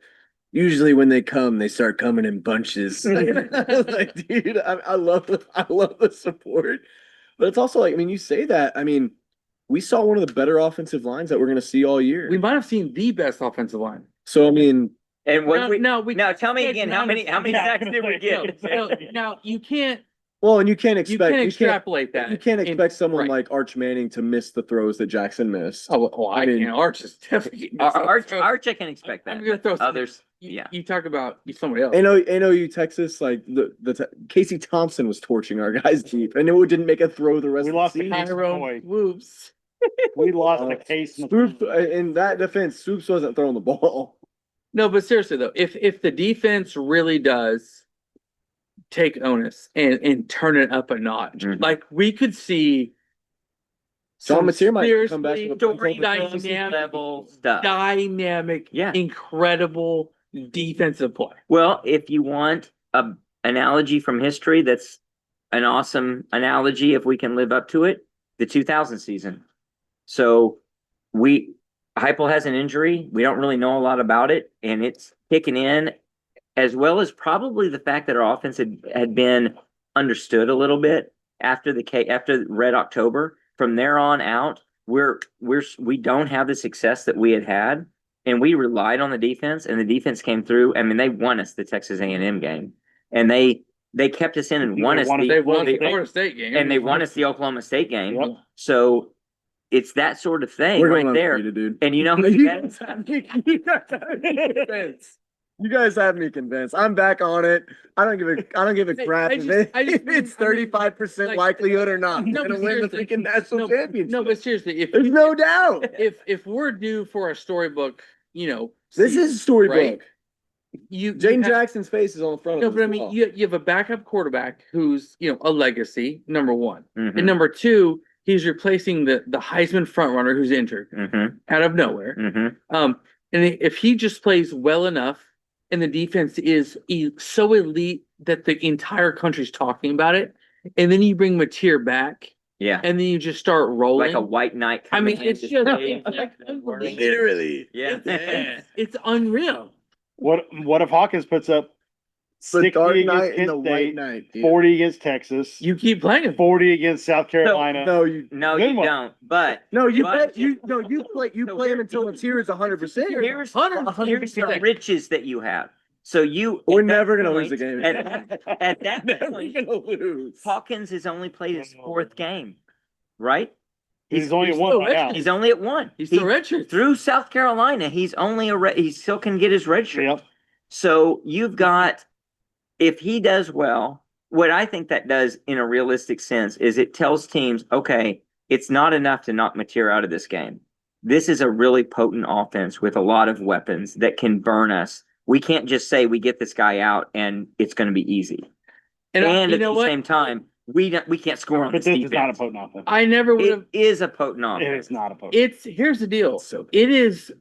usually when they come, they start coming in bunches. Like, dude, I love the support. But it's also like, I mean, you say that. I mean, we saw one of the better offensive lines that we're going to see all year. We might have seen the best offensive line. So I mean, and what now tell me again, how many sacks did we get? Now you can't. well, and you can't extrapolate that. You can't expect someone right. like Arch Manning to miss the throws that Jackson missed. Oh, well, I mean, Arch is definitely Arch, I can expect that. I'm gonna throw others. You talk about somebody else. NOU Texas, like Casey Thompson was torching our guys deep, and it didn't make a throw the rest We of lost the the season. Tyrone Whoops. We lost the case. Swoops, in that defense, Swoops wasn't throwing the ball. No, but seriously though, if the defense really does take onus and turn it up a notch, like we could see John Mateer might come back with a dynamic, incredible defensive play. Well, if you want an analogy from history, that's an awesome analogy. If we can live up to it, the 2000 season. So Heupel has an injury. We don't really know a lot about it, and it's kicking in, as well as probably the fact that our offense had been understood a little bit. after Red October. From there on out, we don't have the success that we had, and we relied on the defense, and the defense came through. I mean, they won us the Texas A&M game, and they kept us in and won us They won the the Florida State game. and they won us the Oklahoma State game. Yep. So it's that sort of thing We're right going there. undefeated, dude. And you know, You guys have me convinced. You guys have me convinced. I'm back on it. I don't give a Hey, crap I if, just- I just if it's mean, 35% like- likelihood or not. No, We're gonna but win the seriously. freaking national championship. No, but seriously, There's no doubt. if we're due for a storybook, This season, is a storybook. right? you Jaden have- Jackson's face is on the front No, of it. but I as mean, well. you have a backup quarterback who's a legacy, number one, Mhm, and number two, he's replacing the Heisman frontrunner who's injured mhm, out of nowhere. mhm. And if he just plays well enough, and the defense is so elite that the entire country's talking about it, and then you bring Mateer back, Yeah, and then you just start rolling. like a white knight. I mean, coming in, it's just waving like and whirling. Literally. Yeah. it's unreal. What if Hawkins puts up The 60 dark against knight and Kent the white State, knight. dude. 40 against Texas, You keep playing. 40 against South Carolina? No, you. No, Good you one. don't. But No, you But- play. You So play him here- until it's here is 100%. here's 100%. the riches that you have. So We're at that never gonna point- lose the game. At that Never point, gonna lose. Hawkins has only played his fourth game, right? He's only at one still right now. rich. He's only at one. He's still He- redshirt. through South Carolina. He's only he still can get his red shirt. Yep. So you've got, if he does well, what I think that does in a realistic sense is it tells teams, okay, it's not enough to knock Mateer out of this game. This is a really potent offense with a lot of weapons that can burn us. We can't just say we get this guy out and it's going to be easy. And, you at know the what? same time, we can't score on But this this is not a defense. potent offense. I never would It have. is a potent It offense. is not a potent. Here's the deal. So- It is.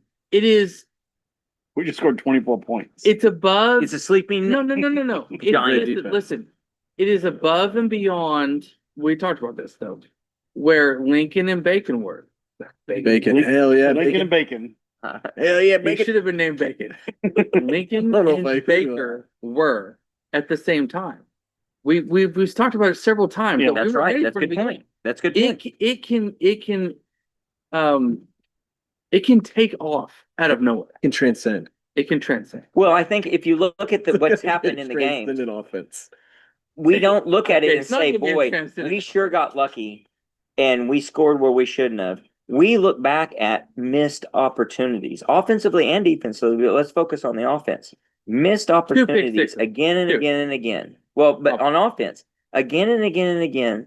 We just scored 24 points. It's above. It's a sleeping. No. It Giant is, defense. listen, it is above and beyond. We talked about this though, where Lincoln and Bacon were. Bacon. Hell yeah, Lincoln bacon. and Bacon. Hell yeah, They bacon. should have been named Bacon. Lincoln I don't know and if I agree with Baker were at the same time. We've talked about it several times. Yeah, but we That's were right. ready That's for a it good to be- point. That's a good point. It can take off out of nowhere. Can transcend. It can transcend. Well, I think if you look at what's happened in the game, Transcendent offense. we don't look at it Okay, and it's not say, gonna be a boy, transcendent. we sure got lucky and we scored where we shouldn't have. We look back at missed opportunities, offensively and defensively. But let's focus on the offense. Missed opportunities sixes. again and Two. again and again. Well, but on offense, again and again and again,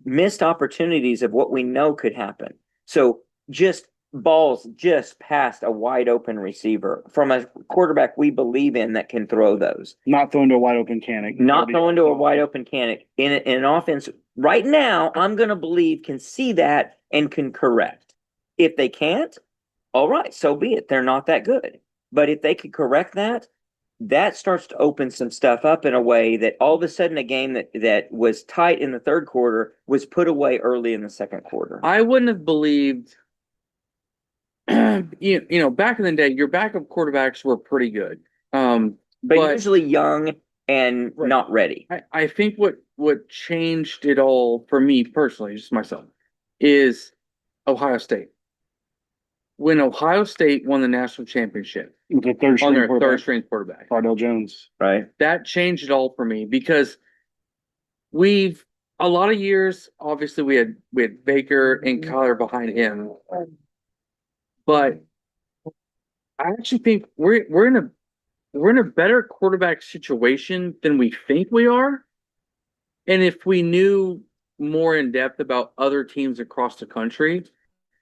missed opportunities of what we know could happen. So just balls just past a wide open receiver from a quarterback we believe in that can throw those. Not throwing to a wide open cannon. Not throwing to a wide open cannon in an offense right now. I'm going to believe can see that and can correct. If they can't, all right, so be it. They're not that good. But if they could correct that, that starts to open some stuff up in a way that all of a sudden a game that was tight in the third quarter was put away early in the second quarter. I wouldn't have believed. Back in the day, your backup quarterbacks were pretty good. But But usually young and Right. not ready. I think what changed it all for me personally, just myself, is Ohio State. When Ohio State won the national championship The third on string their third quarterback, string quarterback, Cardell Jones. Right. that changed it all for me because we've a lot of years, obviously we had Baker and Kyler behind him. But I actually think we're in a better quarterback situation than we think we are. And if we knew more in depth about other teams across the country,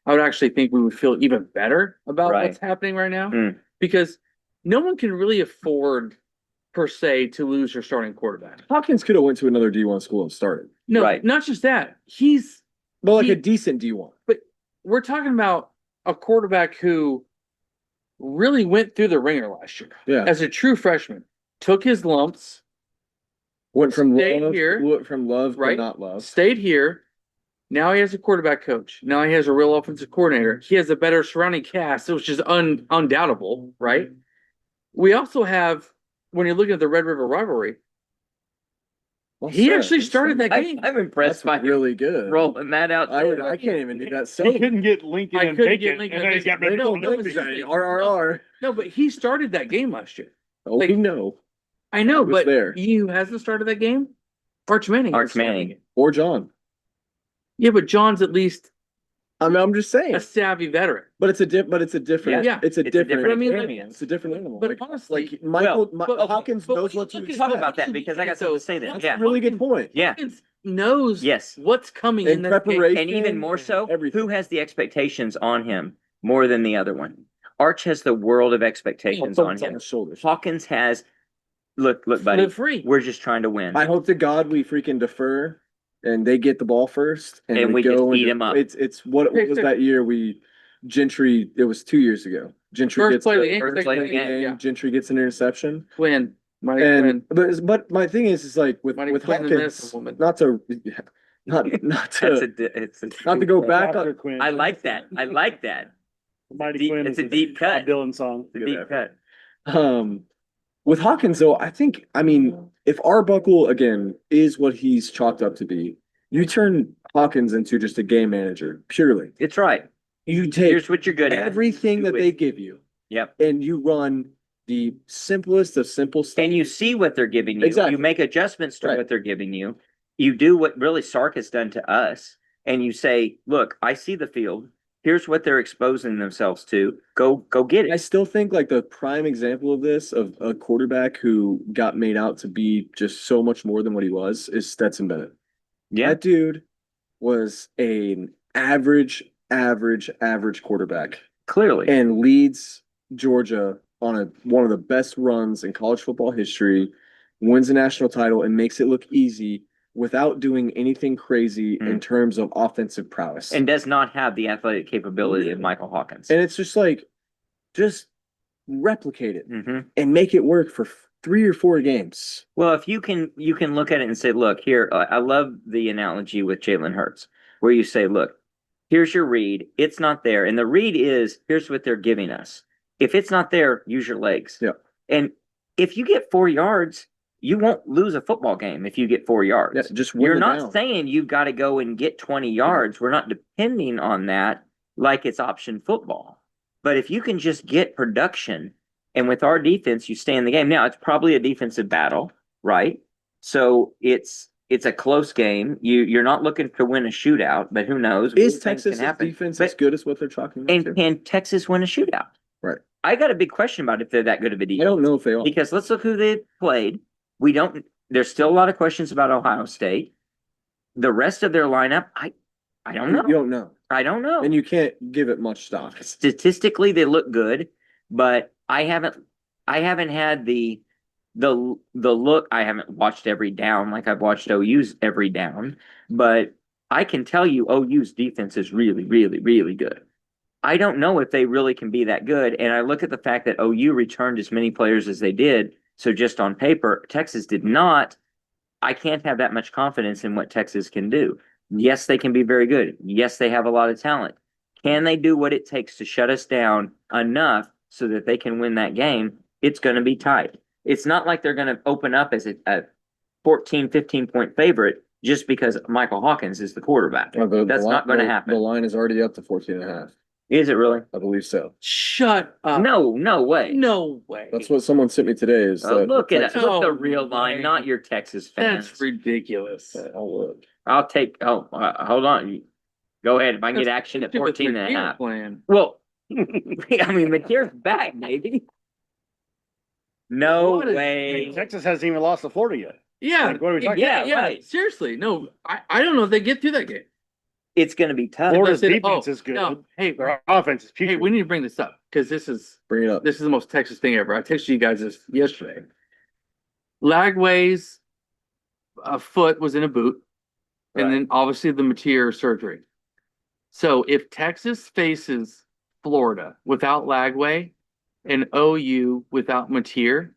I would actually think we would feel even better about Right. what's happening right now. Mm. Because no one can really afford per se to lose your starting quarterback. Hopkins could have went to another D1 school and started. No, Right. not just that. But like He- a decent D1. We're talking about a quarterback who really went through the ringer last year Yeah. as a true freshman, took his lumps, Went from stayed love, here, love right? to not love. stayed here. Now he has a quarterback coach. Now he has a real offensive coordinator. He has a better surrounding cast, which is undoubtable, right? We also have, when you're looking at the Red River rivalry, Well He said. actually started that I, game. I'm impressed That's by really good. rolling that out. I can't even do that. So He couldn't get Lincoln I and couldn't get Bacon, Lincoln and then and he's got Bacon. Bacon. No, but seriously. RRR. No, but he started that game last year. Oh, Like- we know. I know, was but there. you hasn't started that game? Arch Manning. Arch has started Manning. the game. Or John. Yeah, but John's at least I'm just saying. a savvy veteran. But it's a different. Yeah. It's a different. I mean, like- experience. it's a different animal. But Like, honestly, like Michael but- Hawkins but knows when what to you look at- Talk expect. about that because I got something to say there. That's Yeah. a really good point. Yeah. Hawkins knows Yes. what's coming In in this game. preparation. And even more so, Everything. who has the expectations on him more than the other one? Arch has the world of expectations on him. his shoulders. Hawkins has, look, buddy, Live free. we're just trying to win. I hope to God we freaking defer and they get the ball first And we go just and eat 'em up. It's what was that year we Gentry, it was 2 years ago. Gentry First gets play of the game. first second play of play the of the game, yeah. Gentry gets an interception. Quinn. Mike And Quinn. but my thing is like with Mighty with Quinn and Hawkins, this woman. not to not That's to it's a, not to go back Dr. on Quinn. I like that. I like that. Mighty Deep- Quinn it's is a deep cut. Bob Dylan song. It's a deep cut. with Hawkins though, I mean, if Arbuckle again is what he's chalked up to be, you turn Hawkins into just a game manager purely. It's right. You take Here's what you're good at. everything Do that it. they give you Yep. and you run the simplest of simple stuff. And you see what they're giving you. Exactly. You make adjustments to Right. what they're giving you. You do what really Sark has done to us. And you say, look, I see the field. Here's what they're exposing themselves to. Go get I it. still think like the prime example of this, of a quarterback who got made out to be just so much more than what he was, is Stetson Bennett. Yeah. That dude was an average quarterback Clearly. and leads Georgia on one of the best runs in college football history, wins a national title, and makes it look easy without doing anything crazy in terms of offensive prowess. And does not have the athletic capability of Michael Hawkins. And it's just like, just replicate it Mhm. and make it work for 3 or 4 games. Well, if you can look at it and say, look, here, I love the analogy with Jalen Hurts, where you say, look, here's your read. It's not there. And the read is, here's what they're giving us. If it's not there, use your legs. Yeah. And if you get 4 yards, you won't lose a football game if you get 4 yards. Yeah, just win You're it not down. saying you've got to go and get 20 yards. We're not depending on that like it's option football. But if you can just get production, and with our defense, you stay in the game. Now, it's probably a defensive battle, right? So it's a close game. You're not looking to win a shootout, but who knows? Is Things Texas can happen. defense But- as good as what they're talking about? And too? can Texas win a shootout? Right. I got a big question about if they're that good of a I defense. don't know if they are. Because let's look who they played. There's still a lot of questions about Ohio State. The rest of their lineup, I don't know. You don't know. I don't know. And you can't give it much stock. Statistically, they look good, but I haven't had the look. I haven't watched every down like I've watched OU's every down, but I can tell you OU's defense is really, really, really good. I don't know if they really can be that good. And I look at the fact that OU returned as many players as they did. So just on paper, Texas did not. I can't have that much confidence in what Texas can do. Yes, they can be very good. Yes, they have a lot of talent. Can they do what it takes to shut us down enough so that they can win that game? It's going to be tight. It's not like they're going to open up as a 14, 15-point favorite just because Michael Hawkins is the quarterback. That's not going to happen. The line is already up to 14.5. Is it really? I believe so. Shut up. No way. No way. That's what someone sent me today. Is Oh, that look at it. Texas- Look the No real line, way. not your Texas fans. That's ridiculous. I'll look. I'll take. Hold on. Go ahead. If I can get action at With 14 and a McNeil half. Plan. Well, I mean, McKeer's back, baby. No What is- way. Texas hasn't even lost to Florida yet. Yeah. Like, what are we talking Yeah, yeah. right. Seriously. No, I don't know if they get through that game. It's going to be tough. Florida's Listen, defense is good. No, hey, Their offense is hey, putrid. we need to bring this up because this is Bring it up. the most Texas thing ever. I texted you guys this yesterday. Lagway's foot was in a boot, and Right. then obviously the Mateer surgery. So if Texas faces Florida without Lagway and OU without Mateer,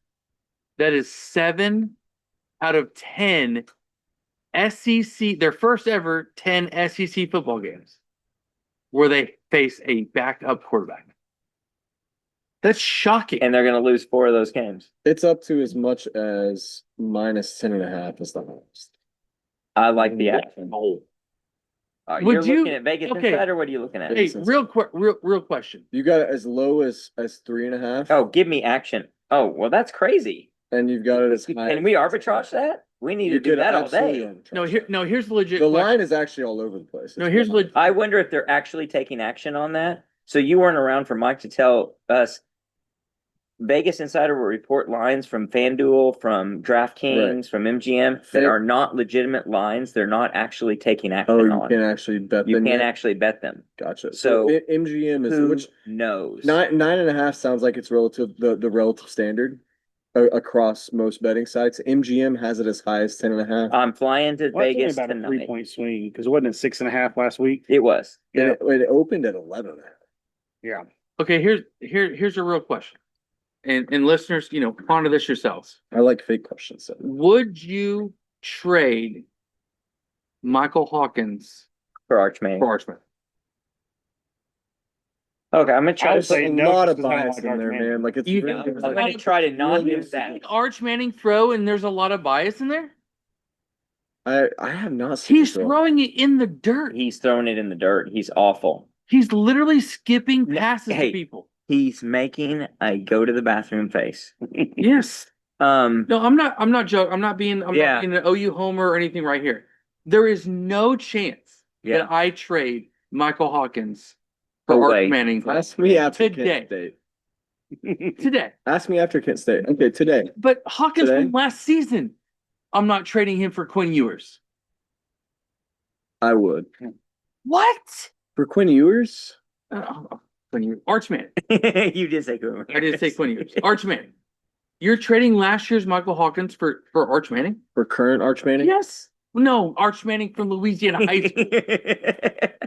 that is 7 out of 10 SEC, their first ever 10 SEC football games where they face a backup quarterback. That's shocking. and they're gonna lose 4 of those games. It's up to as much as minus 10.5 as the highest. I like the action. Would You're you- looking at Vegas okay. Insider, what are you looking at? Hey, real question. You got it as low as 3.5. Oh, give me action. Oh, well, that's crazy. And you've got it as high. Can we arbitrage that? We need You to do could that all absolutely day. arbitrage that. Here's the legit The question. line is actually all over the place. No, It's here's wild. legit. I wonder if they're actually taking action on that. So you weren't around for Mike to tell us. Vegas Insider will report lines from FanDuel, from DraftKings, from MGM that Fan- are not legitimate lines. They're not actually taking action Oh, you on. can't actually bet You them can't yet? actually bet them. Gotcha. So, MGM is Who which knows? 9.5 sounds like it's relative the relative standard across most betting sites. MGM has it as high as 10.5. I'm flying to Well, it's only Vegas about a tonight. 3-point swing because it wasn't at 6.5 last week. It was. And it opened at 11.5. Yeah. Okay, here's a real question. And listeners, ponder this yourselves. I like fake questions. So. Would you trade Michael Hawkins For Archman. for Archman? Okay, I'm gonna try I to would say There's a no, lot of because I don't bias like in Arch there, Manning. man. Like it's You- really I'm gonna try to not do that. Arch Manning throw, and there's a lot of bias in there. I have not seen He's it throw. throwing it in the dirt. He's throwing it in the dirt. He's awful. He's literally skipping No, passes hey. to people. He's making a go to the bathroom face. Yes. Um, No, I'm not joking. I'm not being Yeah. an OU homer or anything right here. There is no chance Yeah. that I trade Michael Hawkins for No Arch way. Manning Ask me after Today. Kent State. today. Ask me after Kent State. Okay, today. But Hawkins Today? from last season, I'm not trading him for Quinn Ewers. I would. What? For Quinn Ewers? Quinn Ewers. Arch Manning. you did say Coomer. I didn't say Quinn Ewers. Arch Manning. You're trading last year's Michael Hawkins for Arch Manning? For current Arch Manning? Yes. No, Arch Manning from Louisiana High School.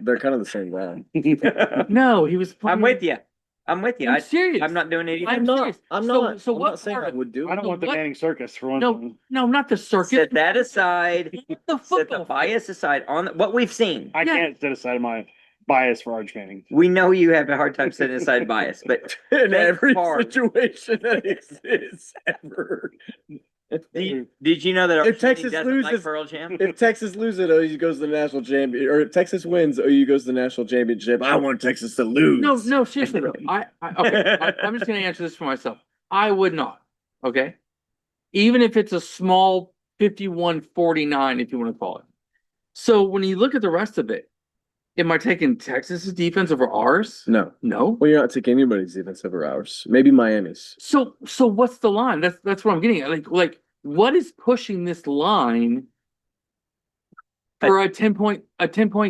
They're kind of the same guy. No, he was playing. I'm with you. I'm with you. I'm serious. I'm not doing it either. I'm not. serious. I'm So- not. so I'm what not saying part I of- would do I it. don't want the What? Manning circus for one No, thing. no, not the circus. Set that aside. The Set football. the bias aside. On what we've seen, I Yeah. can't set aside my bias for Arch Manning. we know you have a hard time setting aside bias, but In every hard. situation that exists ever. did you know that If Archie Texas doesn't like loses- Pearl Jam? If Texas loses, OU goes to the national champion, or if Texas wins, OU goes to the national championship. I want Texas to lose. No, seriously though. I'm just gonna answer this for myself. I would not. Okay. Even if it's a small 51-49, if you want to call it. So when you look at the rest of it, am I taking Texas's defense over ours? No. No. Well, you're not taking anybody's defense over ours. Maybe Miami's. So what's the line? That's what I'm getting at. Like what is pushing this line for a 10-point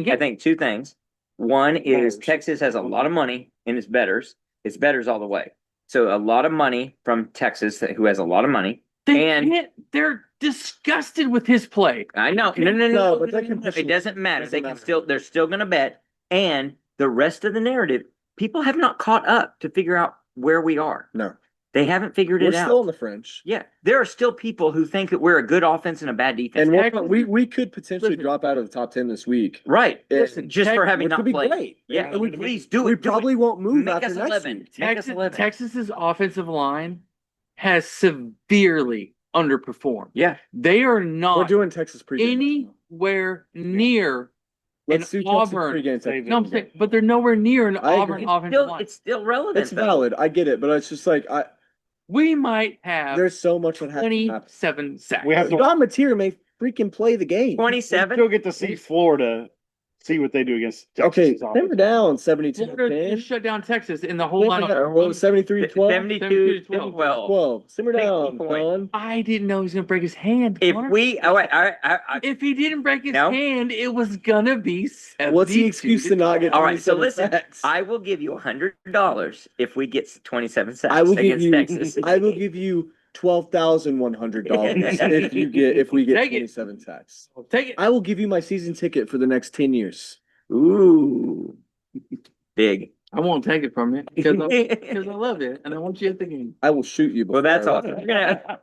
game? I think two things. One is Bettors. Texas has a lot of money in its betters. It's betters all the way. So a lot of money from Texas, who has a lot of money. They're disgusted with his play. I know. No, No, but they can push It doesn't matter. doesn't They can matter. still. They're still going to bet. And the rest of the narrative, people have not caught up to figure out where we are. No. They haven't figured We're it out. still in the French. Yeah, there are still people who think that we're a good offense and a bad defense. And we could potentially Listen. drop out of the top 10 this week. Right. Listen, just for having which not would be played. great. Yeah, Yeah, please do We it. do probably it. won't move Make after us next 11. week. Make us 11. Texas's offensive line has severely underperformed. Yeah. They are We're not doing Texas pregame. anywhere near Let's do an Texas Auburn. pregame. Texas No, I'm pregame. saying, but they're nowhere near an I Auburn agree. offensive line. It's still relevant. It's valid. I get it, but it's just like We might have there's so much that has to happen. 27 sacks. We have to- Don Mateer may freaking play the game. We 27. still get to see Florida, see what they do against. Okay, Texas's they were offense. down 72 Florida 10. just shut down Texas in the whole line. What was 73 12? 72 to 12. 12. Simmer down, 60 Don. I didn't know he was gonna break his hand. If Connor. we, oh, wait, I, If he didn't break his No. hand, it was gonna be 72. What's the excuse to not get all right. So 27 listen, sacks? I will give you $100 if we get 27 sacks I will give against you Texas. I will give you $12,100 if we get Take it. 27 sacks. Take it. I will give you my season ticket for the next 10 years. Ooh, big. I won't take it from you because I love it and I want you at the game. I will shoot you. Well, that's before I- awesome. You're gonna-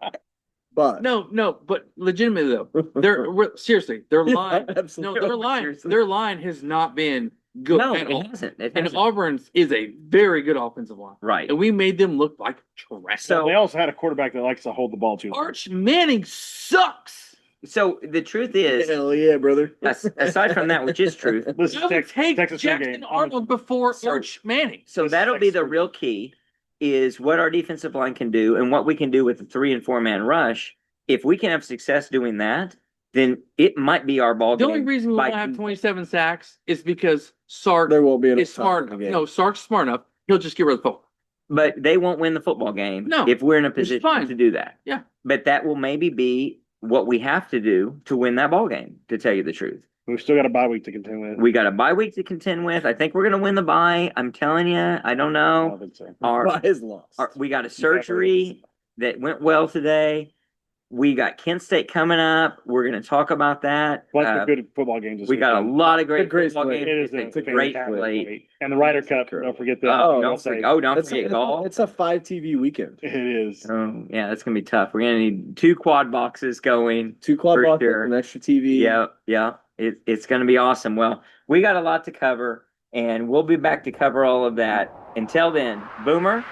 But No, but legitimately though, seriously, their line. No, absolutely. their line. Seriously. Their line has not been good. No, and, it hasn't. It and hasn't. Auburn's is a very good offensive line. Right. And we made them look like trash. So- They also had a quarterback that likes to hold the ball too long. Arch Manning sucks. So the truth is, Hell yeah, brother. aside from that, which is truth, This is I would Texas take Texas Jackson game. Arnold before So- Arch Manning. so This is that'll be Texas the Spring. real key is what our defensive line can do and what we can do with the 3 and 4 man rush. If we can have success doing that, then it might be our ball The game. only reason we by- won't have 27 sacks is because Sark There won't be enough is smart time enough. in the game. No, Sark's smart enough. He'll just get rid of the football. But they won't win the football game No, if we're in a which is position fine. to do that. Yeah. But that will maybe be what we have to do to win that ball game, to tell you the truth. We've still got a bye week to contend with. We got a bye week to contend with. I think we're gonna win the bye. I'm telling you, I don't I know. don't think so. Our, Is lost. we got a surgery that went well today. We got Kent State coming up. We're gonna talk about that. Bunch of good football games. This We got a weekend. lot of great Great football slate. games. It is It's a great fantastic slate. And the Ryder Cup. Don't forget that. Oh, I'll don't say. forget, don't It's forget golf. it's a 5 TV weekend. It is. Oh, yeah, that's gonna be tough. We're gonna need 2 quad boxes going. 2 quad For boxes, sure. an extra TV. Yeah, yeah. It's gonna be awesome. Well, we got a lot to cover, and we'll be back to cover all of that. Until then, Boomer.